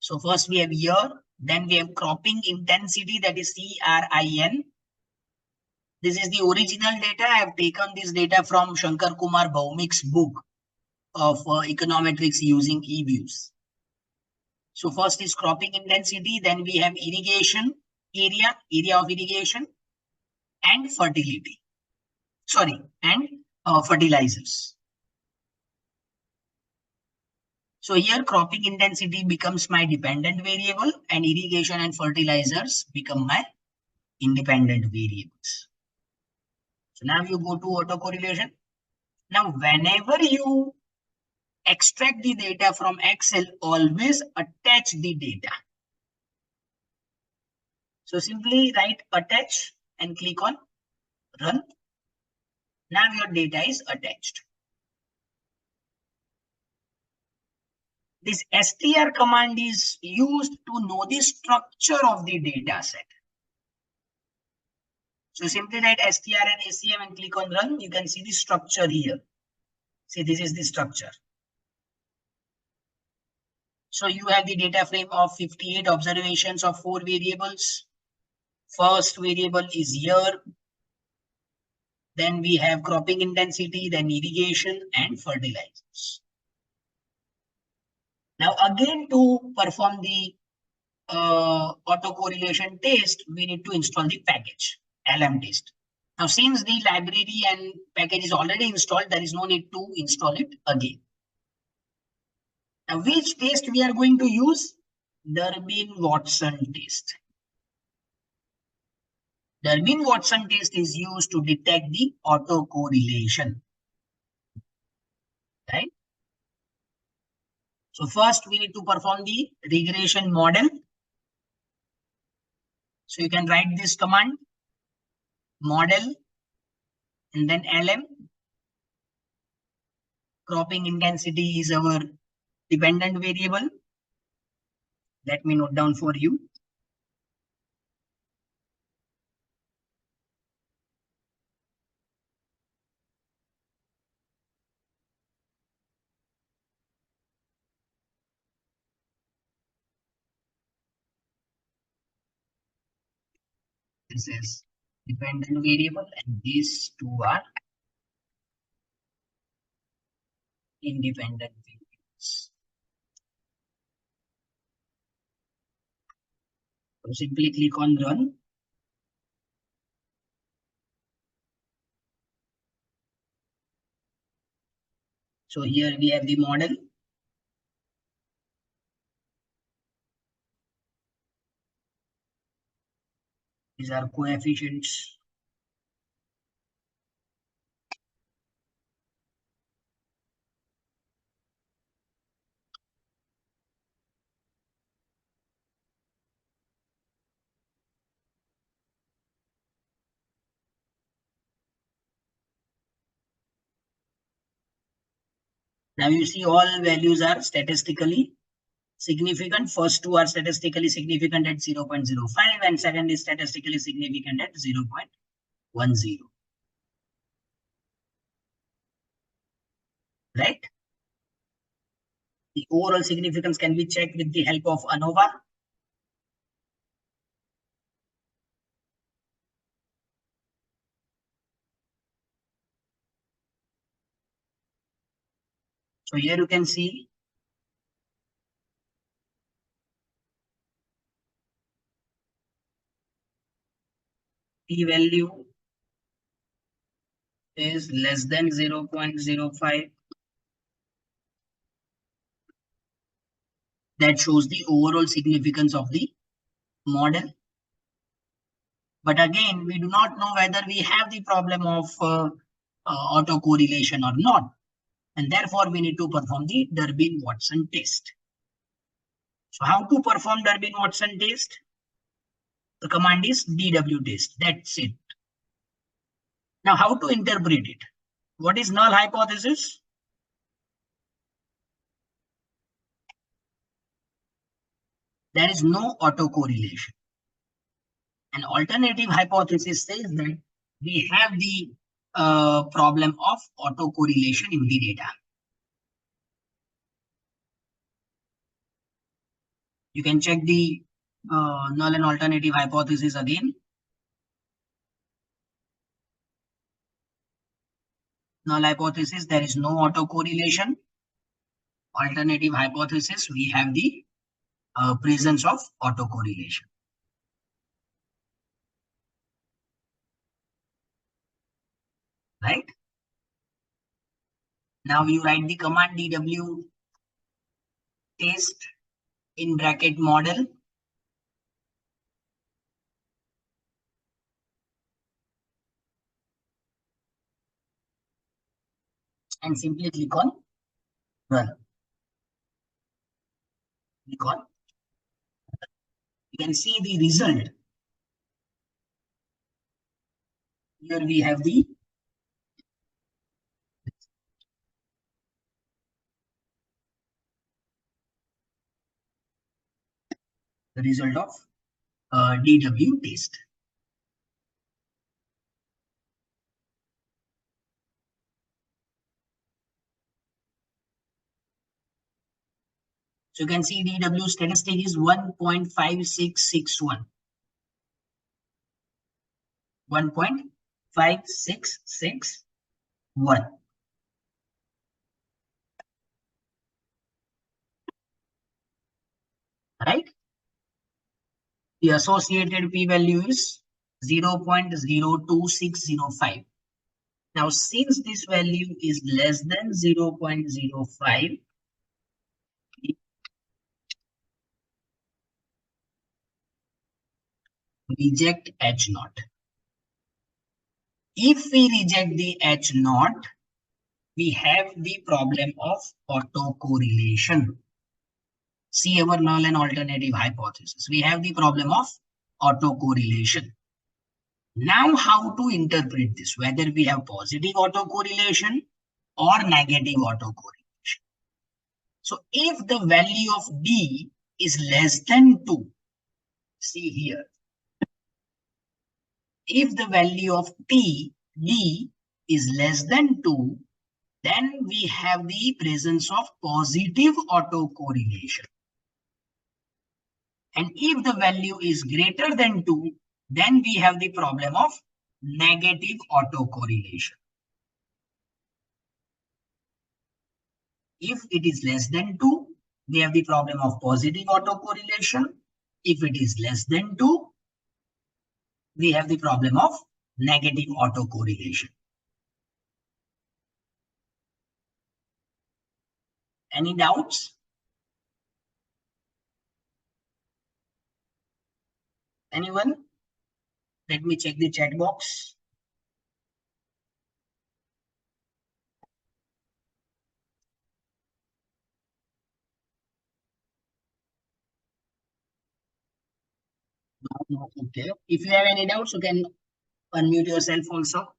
So first we have year, then we have cropping intensity, that is CRIN. This is the original data. I have taken this data from Shankar Kumar Bhaumik's book of econometrics using e-views. So first is cropping intensity, then we have irrigation area of irrigation, and fertility. Sorry, and fertilizers. So here cropping intensity becomes my dependent variable and irrigation and fertilizers become my independent variables. So now you go to autocorrelation. Now whenever you extract the data from Excel, always attach the data. So simply write attach and click on run. Now your data is attached. This str command is used to know the structure of the data set. So simply write str and acm and click on run. You can see the structure here. See, this is the structure. So you have the data frame of 58 observations of 4 variables. First variable is year. Then we have cropping intensity, then irrigation and fertilizers. Now again, to perform the autocorrelation test, we need to install the package LM test. Now since the library and package is already installed, there is no need to install it again. Now which test we are going to use? Durbin-Watson test. Durbin-Watson test is used to detect the autocorrelation. Right? So first we need to perform the regression model. So you can write this command, model, and then LM. Cropping intensity is our dependent variable. Let me note down for you. This is dependent variable and these two are independent variables. So simply click on run. So here we have the model. These are coefficients. Now you see all values are statistically significant. First two are statistically significant at 0.05 and second is statistically significant at 0.10. Right? The overall significance can be checked with the help of ANOVA. So here you can see p-value is less than 0.05. That shows the overall significance of the model. But again, we do not know whether we have the problem of autocorrelation or not. And therefore, we need to perform the Durbin-Watson test. So how to perform Durbin-Watson test? The command is DW test. That's it. Now, how to interpret it? What is null hypothesis? There is no autocorrelation. An alternative hypothesis says that we have the problem of autocorrelation in the data. You can check the null and alternative hypothesis again. Null hypothesis, there is no autocorrelation. Alternative hypothesis, we have the presence of autocorrelation. Right? Now you write the command DW test in bracket model. And simply click on run. Click on. You can see the result. Here we have the result of DW test. So you can see DW statistic is 1.5661. 1.5661. Right? The associated p-value is 0.02605. Now, since this value is less than 0.05, reject H naught. If we reject the H naught, we have the problem of autocorrelation. See our null and alternative hypothesis. We have the problem of autocorrelation. Now, how to interpret this? Whether we have positive autocorrelation or negative autocorrelation. So, if the value of D is less than 2, see here. If the value of D is less than 2, then we have the presence of positive autocorrelation. And if the value is greater than 2, then we have the problem of negative autocorrelation. If it is less than 2, we have the problem of positive autocorrelation. If it is less than 2, we have the problem of negative autocorrelation. Any doubts? Anyone? Let me check the chat box. No, okay. If you have any doubts, you can unmute yourself also.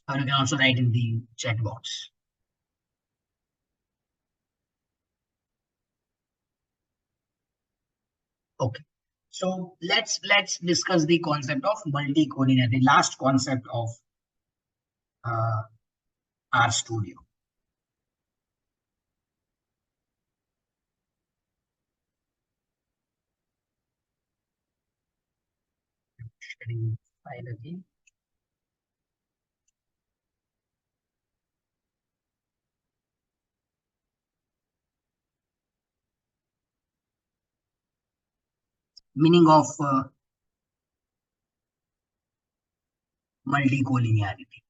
Or you can also write in the chat box. Okay. So let's discuss the concept of multicollinear, the last concept of R Studio. Sharing file again. Meaning of multicollinearity.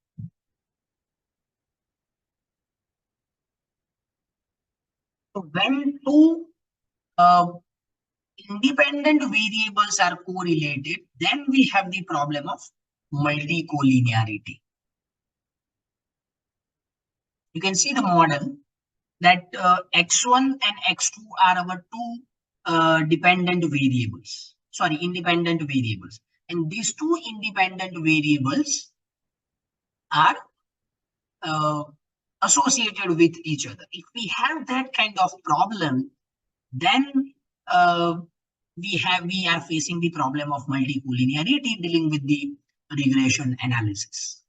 So when two independent variables are correlated, then we have the problem of multicollinearity. You can see the model that x1 and x2 are our two independent variables. And these two independent variables are associated with each other. If we have that kind of problem, then we are facing the problem of multicollinearity dealing with the regression analysis.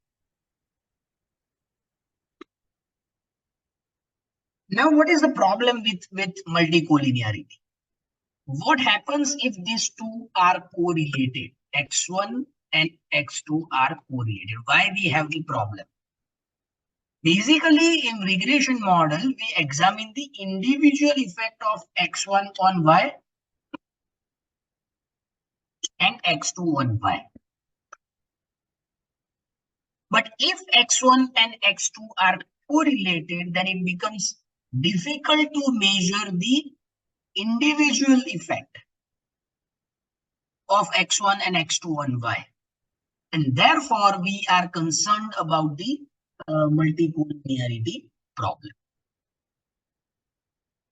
Now, what is the problem with multicollinearity? What happens if these two are correlated? X1 and X2 are correlated. Why we have the problem? Basically, in regression model, we examine the individual effect of X1 on Y and X2 on Y. But if X1 and X2 are correlated, then it becomes difficult to measure the individual effect of X1 and X2 on Y. And therefore, we are concerned about the multicollinearity problem.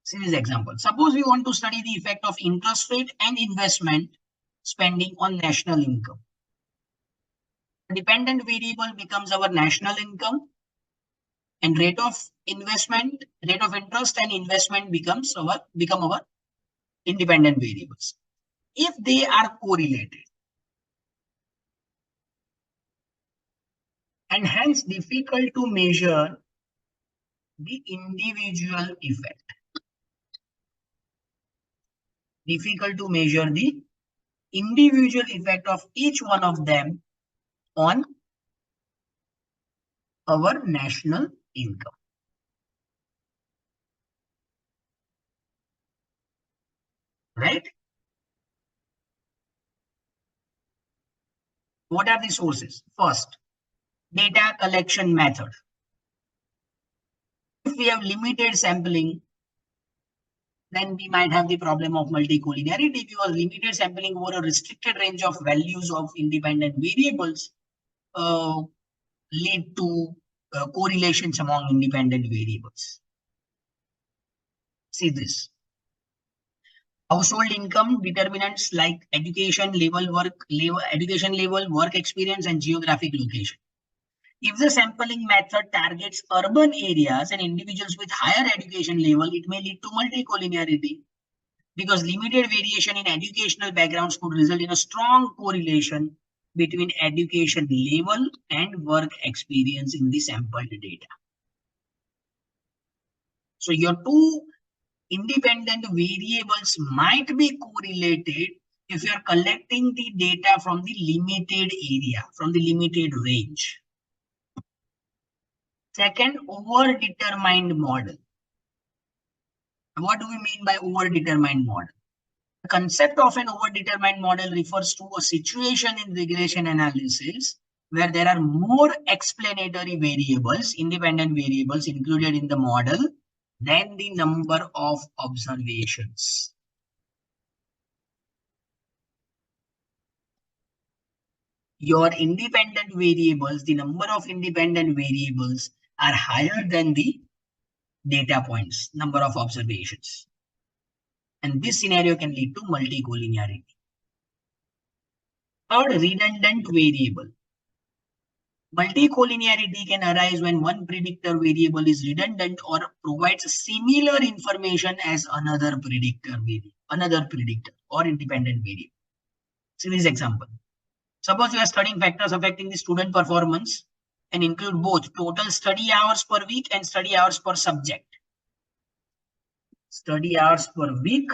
See this example. Suppose we want to study the effect of interest rate and investment spending on national income. Dependent variable becomes our national income, and rate of interest and investment become our independent variables. If they are correlated, and hence difficult to measure the individual effect. Difficult to measure the individual effect of each one of them on our national income. Right? What are the sources? First, data collection method. If we have limited sampling, then we might have the problem of multicollinearity, because limited sampling over a restricted range of values of independent variables lead to correlations among independent variables. See this. Household income determinants like education level, work experience, and geographic location. If the sampling method targets urban areas and individuals with higher education level, it may lead to multicollinearity, because limited variation in educational backgrounds could result in a strong correlation between education level and work experience in the sampled data. So your two independent variables might be correlated if you are collecting the data from the limited area, from the limited range. Second, overdetermined model. What do we mean by overdetermined model? The concept of an overdetermined model refers to a situation in regression analysis where there are more explanatory variables, independent variables included in the model than the number of observations. Your independent variables, the number of independent variables are higher than the data points, number of observations. And this scenario can lead to multicollinearity. Third, redundant variable. Multicollinearity can arise when one predictor variable is redundant or provides similar information as another predictor or independent variable. See this example. Suppose you are studying factors affecting the student performance and include both total study hours per week and study hours per subject. Study hours per week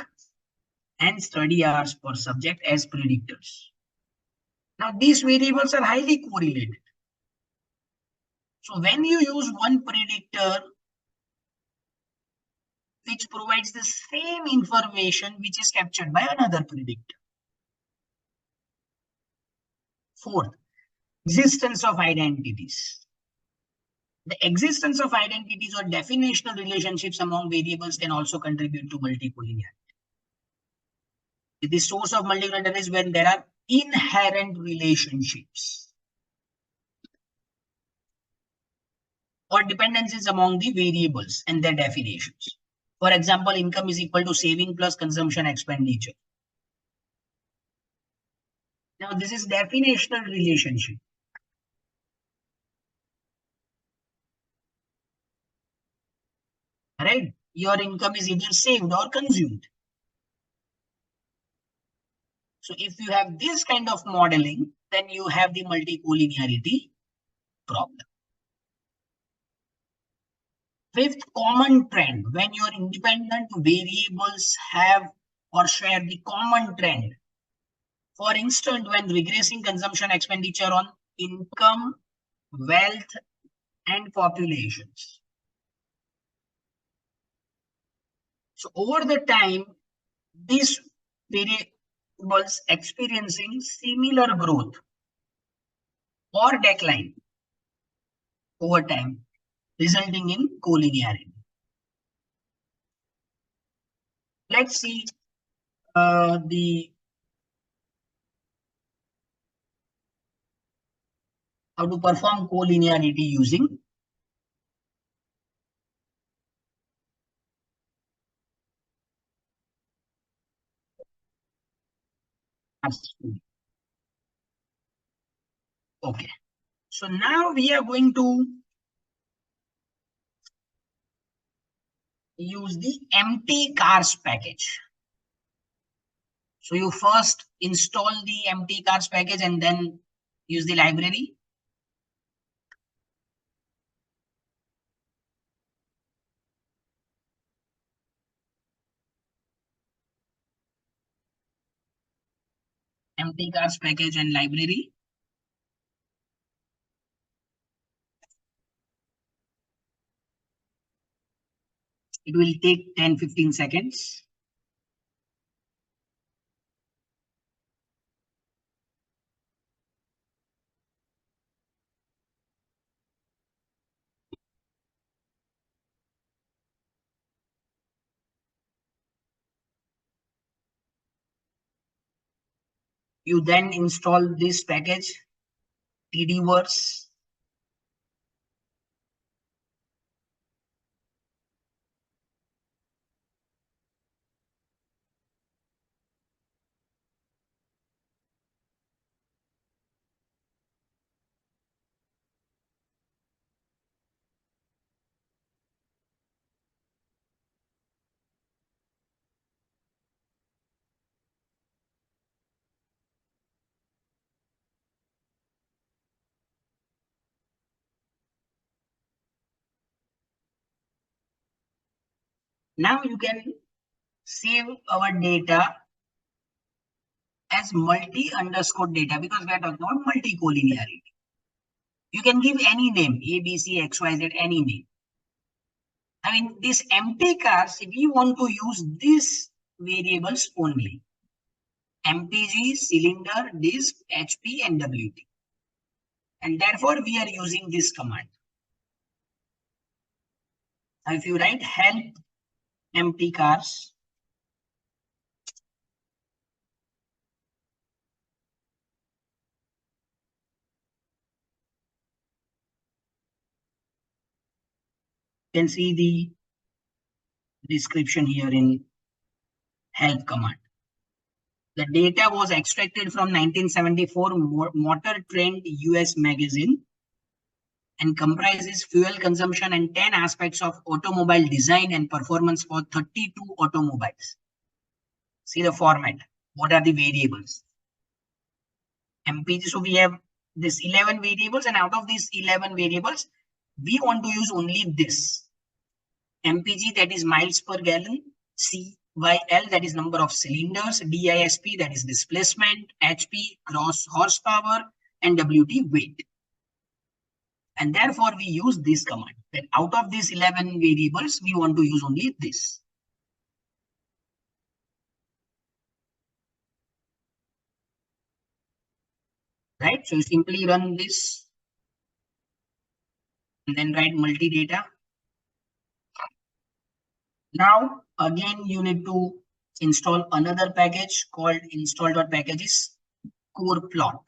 and study hours per subject as predictors. Now these variables are highly correlated. So when you use one predictor which provides the same information which is captured by another predictor. Fourth, existence of identities. The existence of identities or definitional relationships among variables can also contribute to multicollinearity. The source of multicollinearity is when there are inherent relationships or dependencies among the variables and their definitions. For example, income is equal to saving plus consumption expenditure. Now, this is definitional relationship. Right? Your income is either saved or consumed. So if you have this kind of modeling, then you have the multicollinearity problem. Fifth, common trend. When your independent variables have or share the common trend. For instance, when regressing consumption expenditure on income, wealth, and populations. So over the time, these variables experiencing similar growth or decline over time, resulting in collinearity. Let's see how to perform collinearity using RStudio. Okay, so now we are going to use the empty cars package. So you first install the empty cars package and then use the library. Empty cars package and library. It will take 10-15 seconds. You then install this package, tdverse. Now you can save our data as multi underscore data because we are talking about multi-collinearity. You can give any name, A, B, C, X, Y, Z, any name. I mean, these empty cars, if we want to use these variables only, MPG, cylinder, disk, HP, and WT. And therefore, we are using this command. Now, if you write help empty cars, you can see the description here in help command. The data was extracted from 1974 Motor Trend US magazine and comprises fuel consumption and 10 aspects of automobile design and performance for 32 automobiles. See the format. What are the variables? MPG. So we have this 11 variables, and out of these 11 variables, we want to use only this. MPG, that is miles per gallon. CYL, that is number of cylinders. DISP, that is displacement. HP, gross horsepower. And WT, weight. And therefore, we use this command. That out of these 11 variables, we want to use only this. Right? So you simply run this and then write multi-data. Now, again, you need to install another package called install.packages core plot.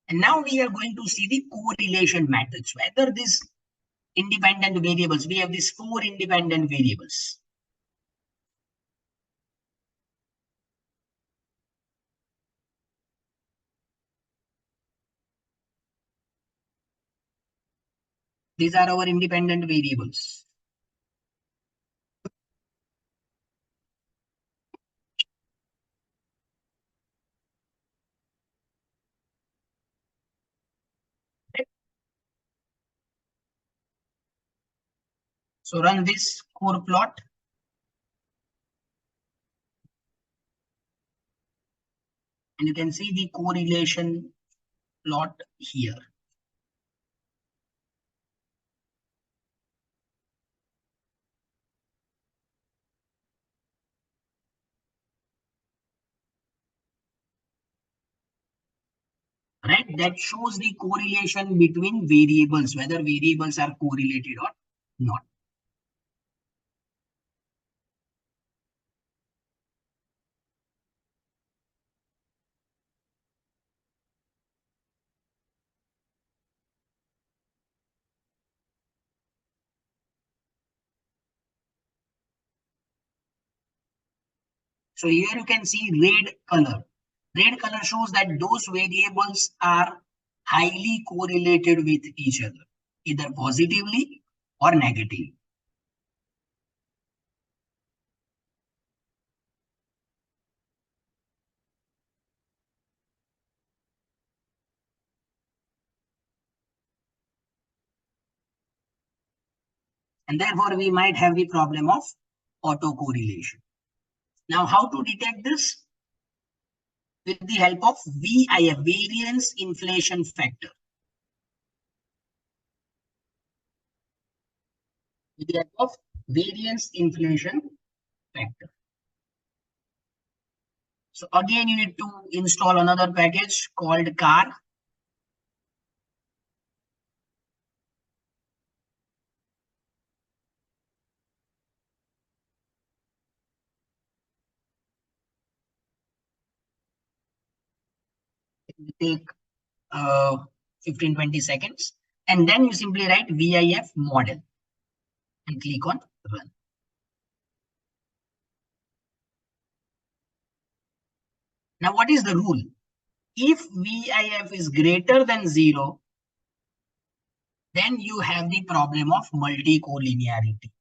And now we are going to see the correlation matrix, whether these independent variables, we have these 4 independent variables. These are our independent variables. So run this core plot. And you can see the correlation plot here. that shows the correlation between variables, whether variables are correlated or not. So here you can see red color. Red color shows that those variables are highly correlated with each other, either positively or negatively. And therefore, we might have the problem of autocorrelation. Now, how to detect this? With the help of VIF, variance inflation factor. With the help of variance inflation factor. So again, you need to install another package called CAR. It will take 15-20 seconds. And then you simply write VIF model and click on run. Now, what is the rule? If VIF is greater than 0, then you have the problem of multicollinearity.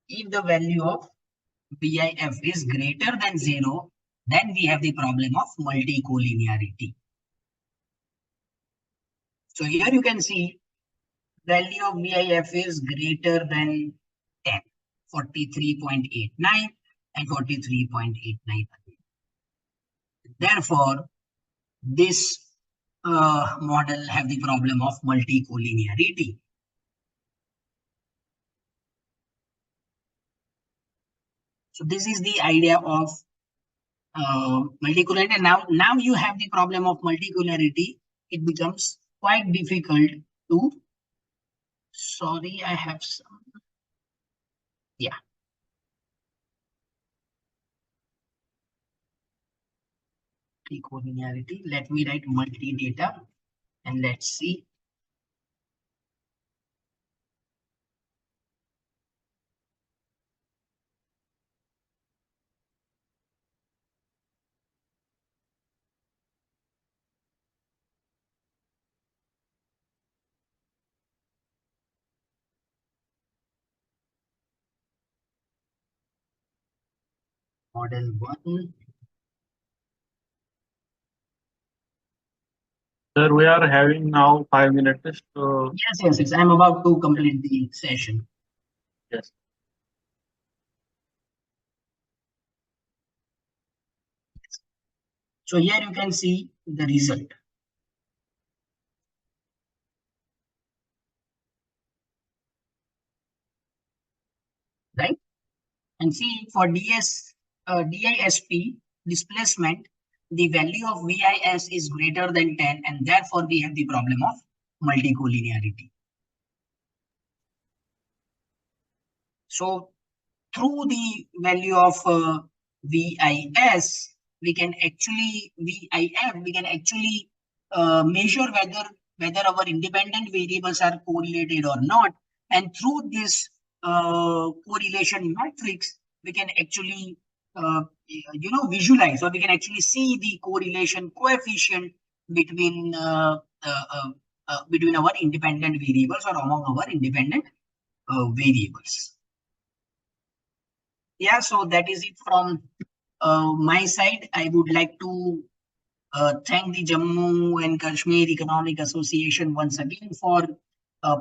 If the value of VIF is greater than 0, then we have the problem of multicollinearity. So here you can see value of VIF is greater than 10, 43.89 and 43.89. Therefore, this model have the problem of multicollinearity. So this is the idea of multicollinearity. Now you have the problem of multicollinearity. It becomes quite difficult to. Sorry, I have some. Yeah. Multicollinearity. Let me write multi-data and let's see. Model 1. Sir, we are having now 5 minutes. So Yes. I'm about to complete the session. yes. So here you can see the result. Right? And see for DISP displacement, the value of VIS is greater than 10, and therefore we have the problem of multicollinearity. So through the value of VIS, we can actually measure whether our independent variables are correlated or not. And through this correlation matrix, we can actually visualize, or we can actually see the correlation coefficient between between our independent variables or among our independent variables. Yeah, so that is it from my side. I would like to thank the Jammu and Kashmir Economic Association once again for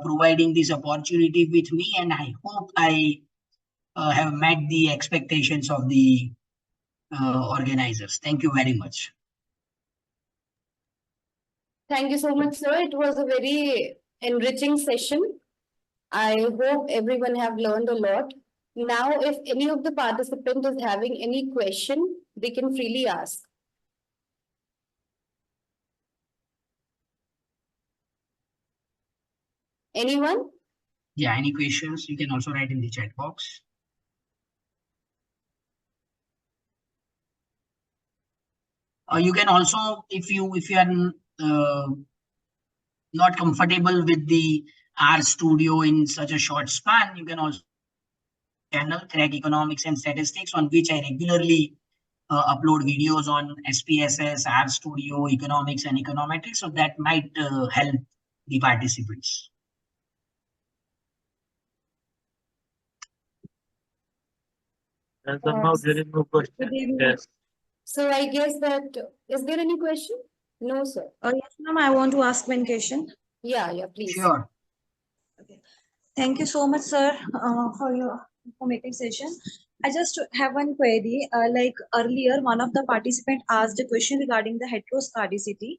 providing this opportunity with me, and I hope I have met the expectations of the organizers. Thank you very much. Thank you so much, sir. It was a very enriching session. I hope everyone have learned a lot. Now, if any of the participants is having any question, they can freely ask. Anyone? Yeah, any questions? You can also write in the chat box. You can also, if you are not comfortable with the R studio in such a short span, you can also channel Crack Economics and Statistics, on which I regularly upload videos on SPSS, R studio, economics and econometrics. So that might help the participants. And somehow there is no question. Yes. So I guess that, is there any question? No, sir. Yes, ma'am, I want to ask one question. Yeah, please. Sure. Okay. Thank you so much, sir, for your informative session. I just have one query. Like earlier, one of the participants asked a question regarding the heteroscedasticity,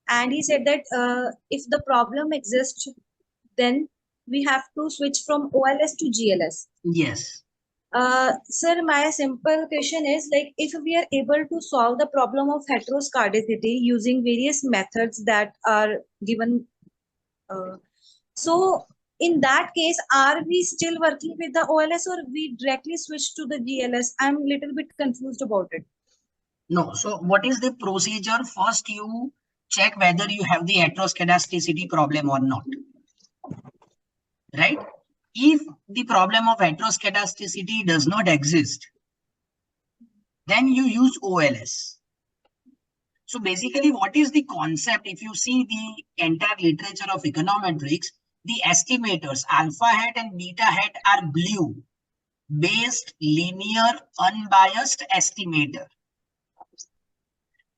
and he said that if the problem exists, then we have to switch from OLS to GLS. Yes. Sir, my simple question is, like, if we are able to solve the problem of heteroscedasticity using various methods that are given, so in that case, are we still working with the OLS or we directly switch to the GLS? I'm a little bit confused about it. No. So what is the procedure? First, you check whether you have the heteroscedasticity problem or not. Right? If the problem of heteroscedasticity does not exist, then you use OLS. So basically, what is the concept? If you see the entire literature of econometrics, the estimators alpha hat and beta hat are blue, based, linear, unbiased estimator.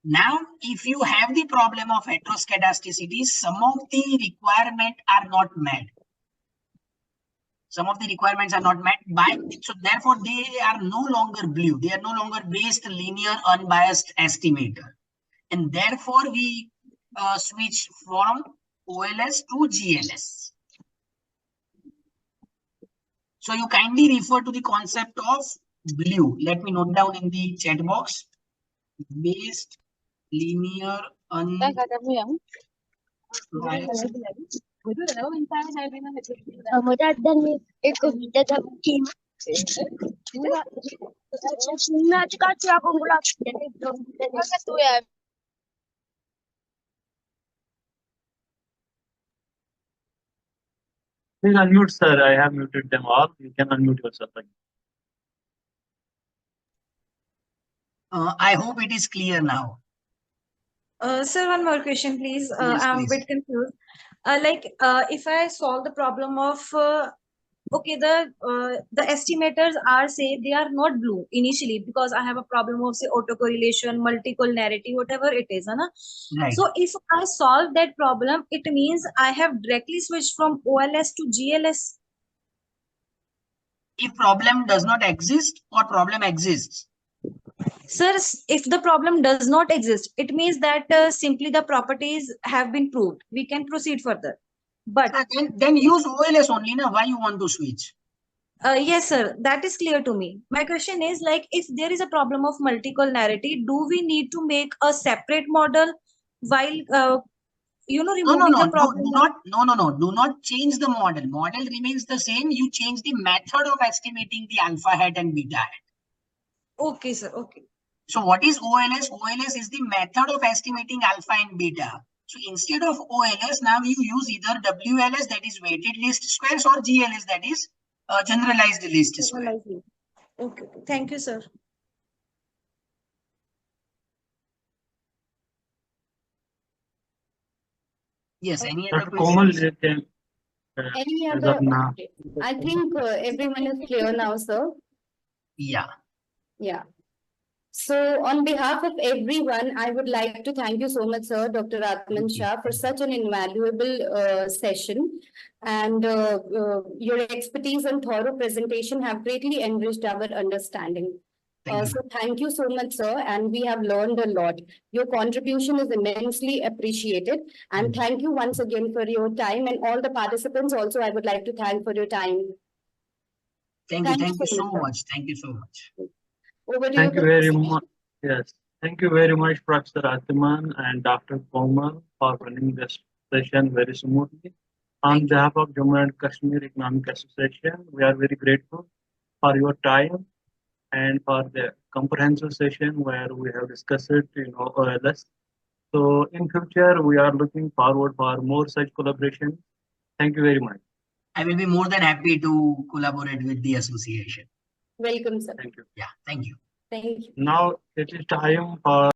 Now, if you have the problem of heteroscedasticity, some of the requirements are not met. Some of the requirements are not met by, so therefore they are no longer blue. They are no longer based, linear, unbiased estimator. And therefore we switch from OLS to GLS. So you kindly refer to the concept of blue. Let me note down in the chat box. Based, linear, unbiased. Please unmute, sir. I have muted them all. You can unmute yourself again. I hope it is clear now. Sir, one more question, please. Yes, I'm a please. bit confused. If I solve the problem of okay, the estimators are, say, they are not blue initially because I have a problem of, say, autocorrelation, multicollinearity, whatever it is, na? Right. So if I solve that problem, it means I have directly switched from OLS to GLS. If problem does not exist or problem exists. Sir, if the problem does not exist, it means that simply the properties have been proved. We can proceed further. But then use OLS only. Now, why you want to switch? Yes, sir, that is clear to me. My question is, like, if there is a problem of multicollinearity, do we need to make a separate model while removing the problem? Do not change the model. Model remains the same. You change the method of estimating the alpha hat and beta hat. Okay, sir. Okay. So what is OLS? OLS is the method of estimating alpha and beta. So instead of OLS, now you use either WLS, that is weighted least squares, or GLS, that is generalized least square. Okay. Thank you, sir. Yes. Any other Komal, questions? Any other? I think everyone is clear now, sir. Yeah. Yeah. So on behalf of everyone, I would like to thank you so much, sir, Dr. Atman Shah, for such an invaluable session. And your expertise and thorough presentation have greatly enriched our understanding. So thank you so much, sir. And we have learned a lot. Your contribution is immensely appreciated. And thank you once again for your time. And all the participants also, I would like to thank for your time. Thank you so much. Thank you so much. Over to Thank you very much. Yes. Thank you very much, Professor Atman and Dr. Komal, for running this session very smoothly. On behalf of Jammu and Kashmir Economic Association, we are very grateful for your time and for the comprehensive session where we have discussed OLS. So in future, we are looking forward for more such collaboration. Thank you very much. I will be more than happy to collaborate with the association. Welcome, sir. Thank you. Yeah, thank you. Thank you. Now it is time for